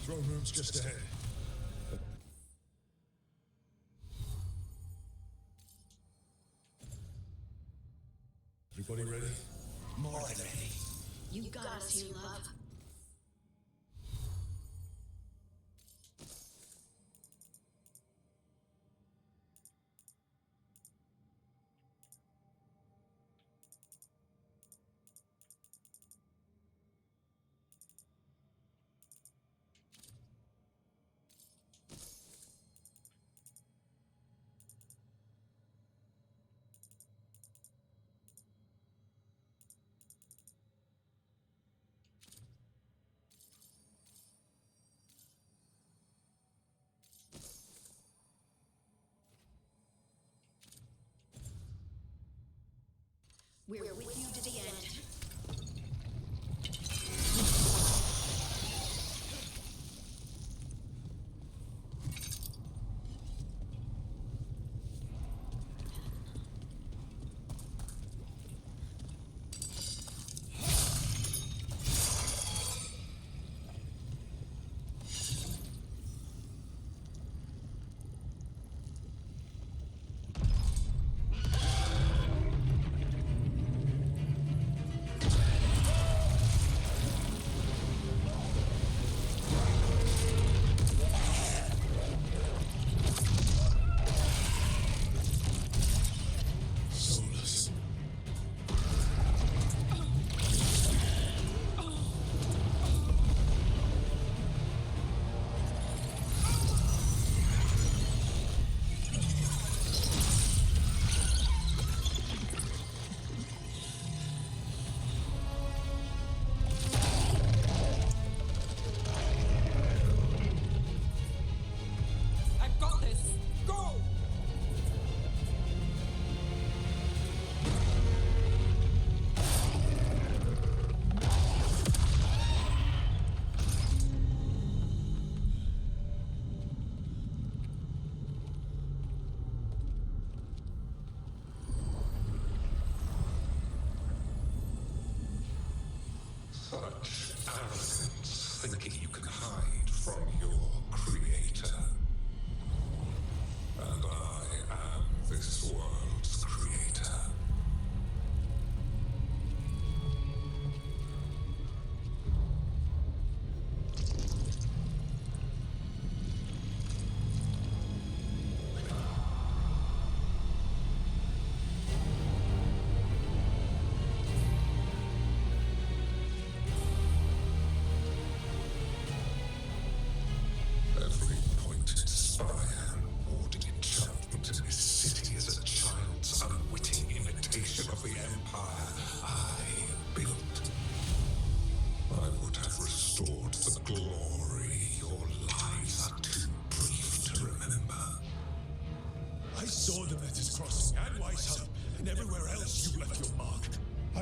Throne room's just ahead. Everybody ready? More than ready. You got us here, love. We're with you to the end.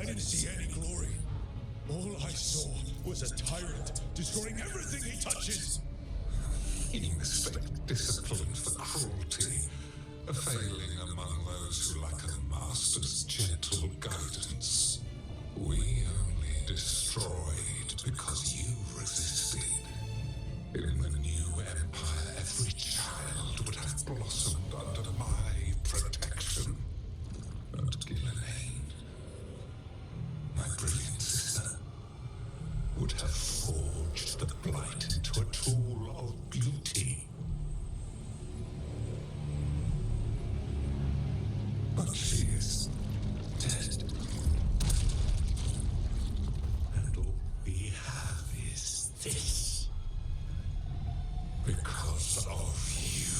I didn't see any glory. All I saw was a tyrant destroying everything he touches. He mistakes discipline for cruelty, a failing among those who lack a master's gentle guidance. We only destroyed because you resisted. In the new empire, every child would have blossomed under my protection. And Gillenane, my brilliant sister, would have forged the blight into a tool of beauty. But she is dead. And all we have is this. Because of you.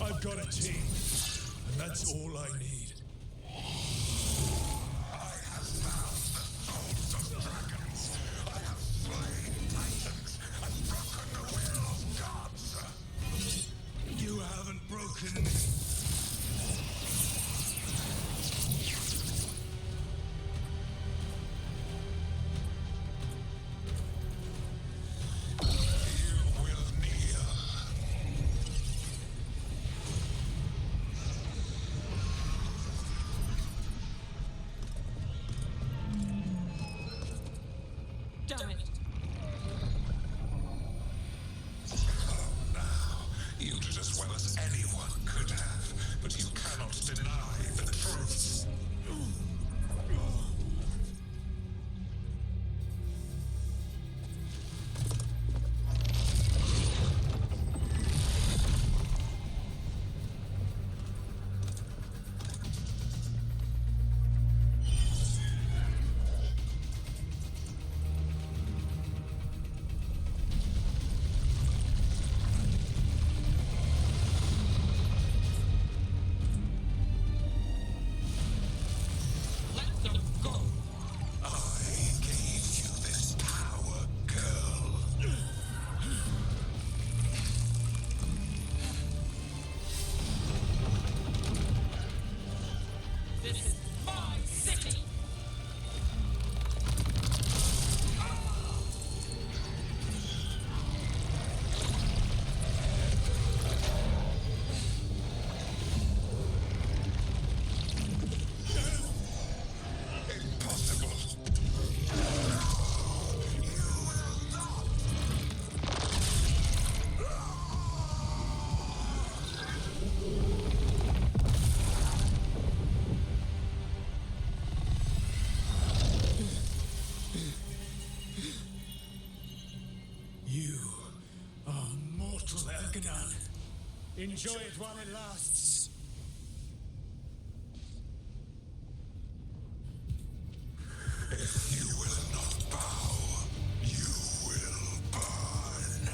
I've got a team, and that's all I need. I have found the souls of dragons. I have slain titans and broken the will of gods. You haven't broken me. damaged. You did as well as anyone could have, but you cannot deny the truth. Enjoy it while it lasts. If you will not bow, you will burn.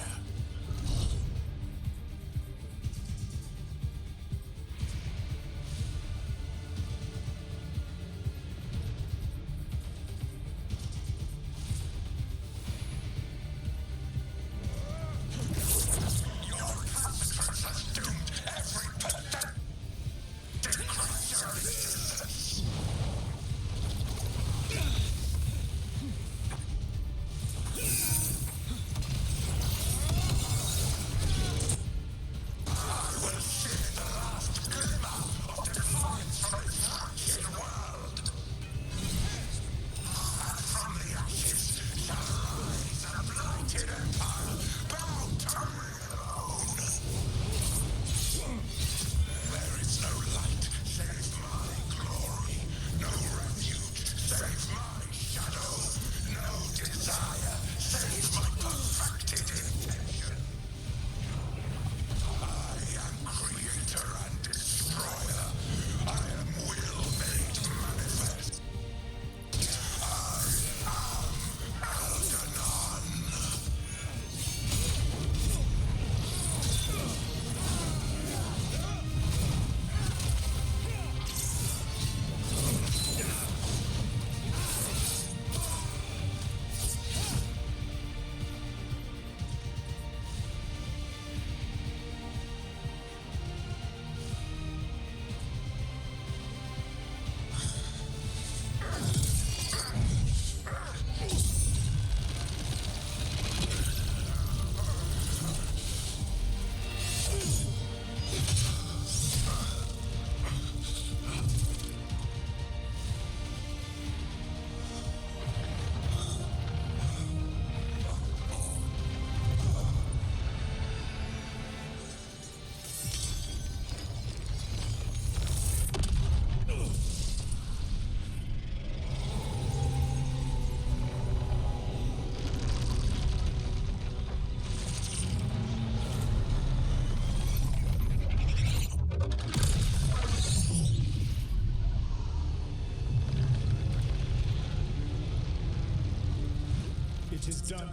It is done.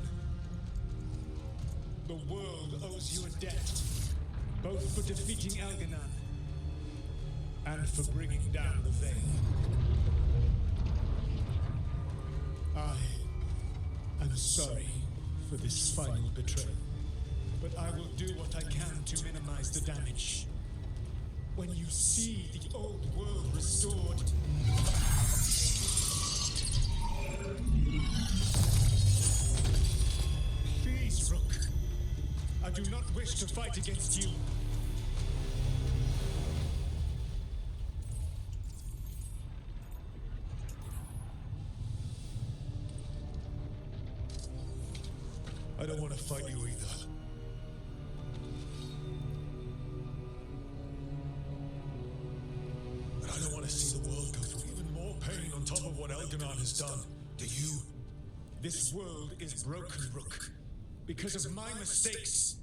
The world owes you a debt, both for defeating Elganon and for bringing down the Veil. I am sorry for this final betrayal, but I will do what I can to minimize the damage. When you see the old world restored, please, Rook. I do not wish to fight against you. I don't want to fight you either. But I don't want to see the world go through even more pain on top of what Elganon has done. Do you? This world is broken, Rook, because of my mistakes.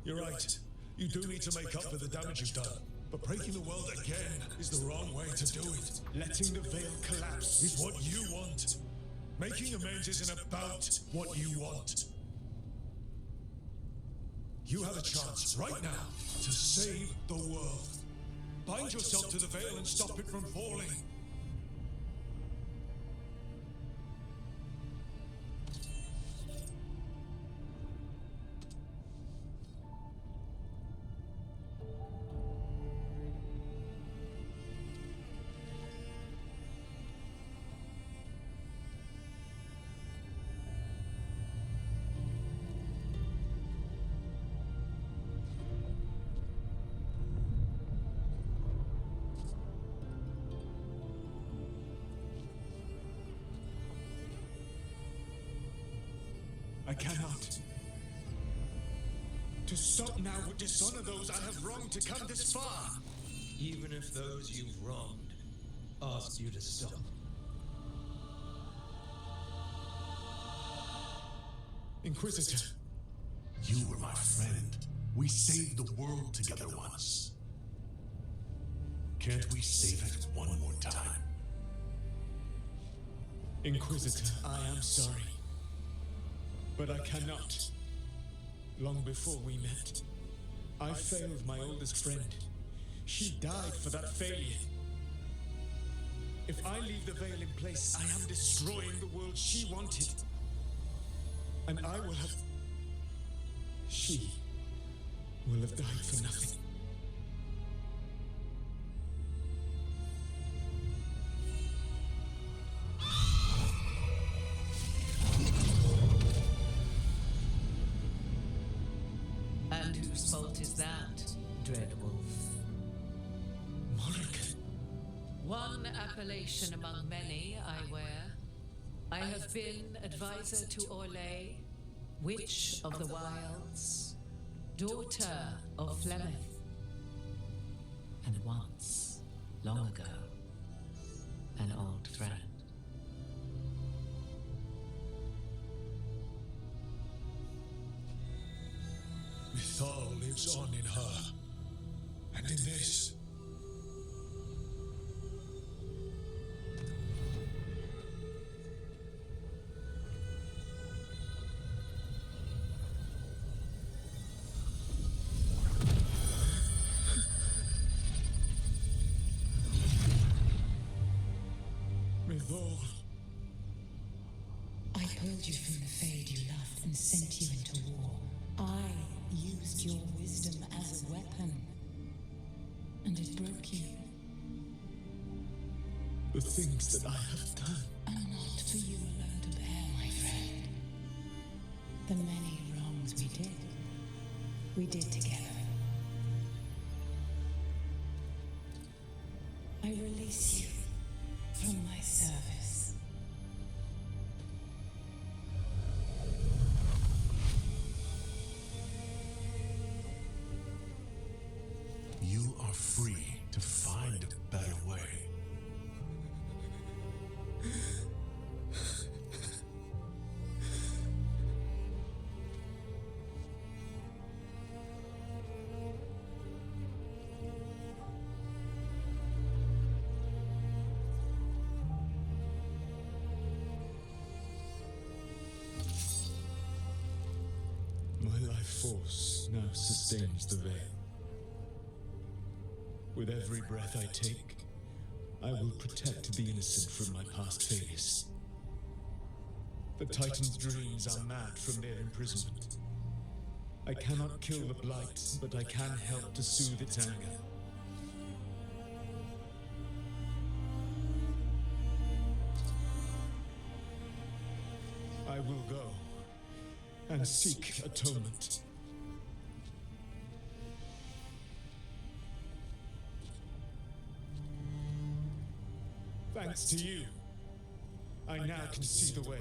You're right. You do need to make up for the damage you've done. But breaking the world again is the wrong way to do it. Letting the veil collapse Is what you want. Making amends isn't about what you want. You have a chance right now to save the world. Bind yourself to the veil and stop it from falling. I cannot. To stop now would dishonor those I have wronged to come this far. Even if those you've wronged asked you to stop. Inquisitor. You were my friend. We saved the world together once. Can't we save it one more time? Inquisitor, I am sorry. But I cannot. Long before we met, I failed my oldest friend. She died for that failure. If I leave the veil in place, I am destroying the world she wanted. And I will have... She will have died for nothing. And whose fault is that, Dreadwolf? Morrigan. One appellation among many I wear. I have been advisor to Orlais, Witch of the Wilds, daughter of Flemeth, and once, long ago, an old friend. Mythal lives on in her, and in this. Mythal. I pulled you from the fade you loved and sent you into war. I used your wisdom as a weapon, and it broke you. The things that I have done are not for you alone to bear, my friend. The many wrongs we did together. I release you from my service. You are free to find a better way. My life force now sustains the veil. With every breath I take, I will protect the innocent from my past failures. The Titan's dreams are mad from their imprisonment. I cannot kill the blight, but I can help to soothe its anger. I will go and seek atonement. Thanks to you, I now can see the way.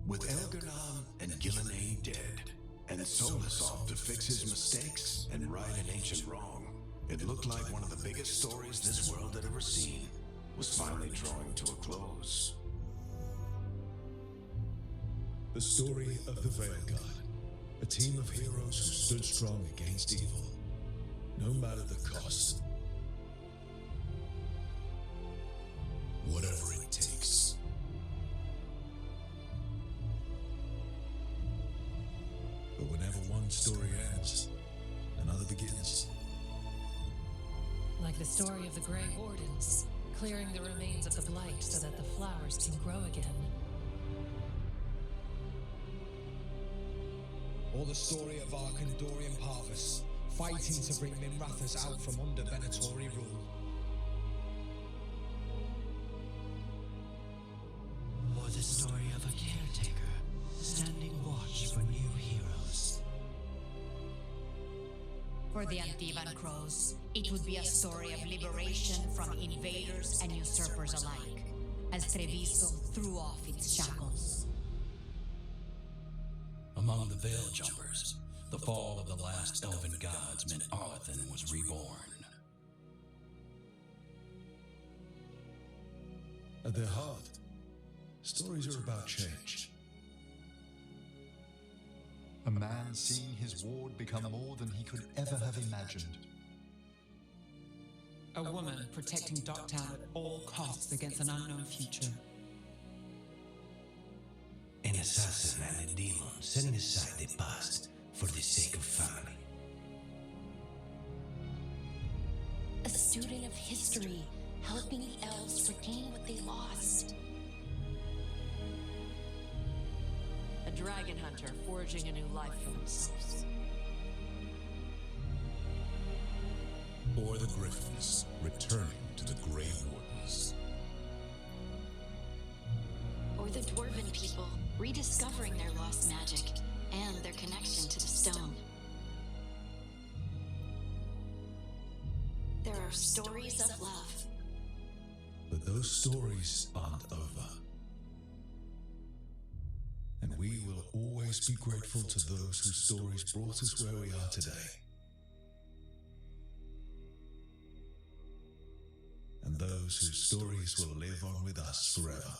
With Elgar'nan and Gillenane dead, and Solus off to fix his mistakes and right an ancient wrong, it looked like one of the biggest stories this world had ever seen was finally drawing to a close. The story of the Veil Guard, a team of heroes who stood strong against evil, no matter the cost. Whatever it takes. But whenever one story ends, another begins. Like the story of the Grey Wardens, clearing the remains of the Blight so that the flowers can grow again. Or the story of Arkandorian Parvus, fighting to bring Minrathous out from under Venatori rule. Or the story of a caretaker, standing watch for new heroes. For the Antivan Crows, it would be a story of liberation from invaders and usurpers alike, as Treviso threw off its shackles. Among the Veil Jumpers, the fall of the last elven gods meant Arlethan was reborn. At their heart, stories are about change. A man seeing his ward become more than he could ever have imagined. A woman protecting Docktown at all costs against an unknown future. An assassin and a demon setting aside the past for the sake of family. A student of history, helping the elves regain what they lost. dragon hunter forging a new life for themselves. Or the Griffins returning to the Grey Wardens. Or the Dwarven people rediscovering their lost magic and their connection to the stone. There are stories of love. But those stories aren't over. And we will always be grateful to those whose stories brought us where we are today. And those whose stories will live on with us forever.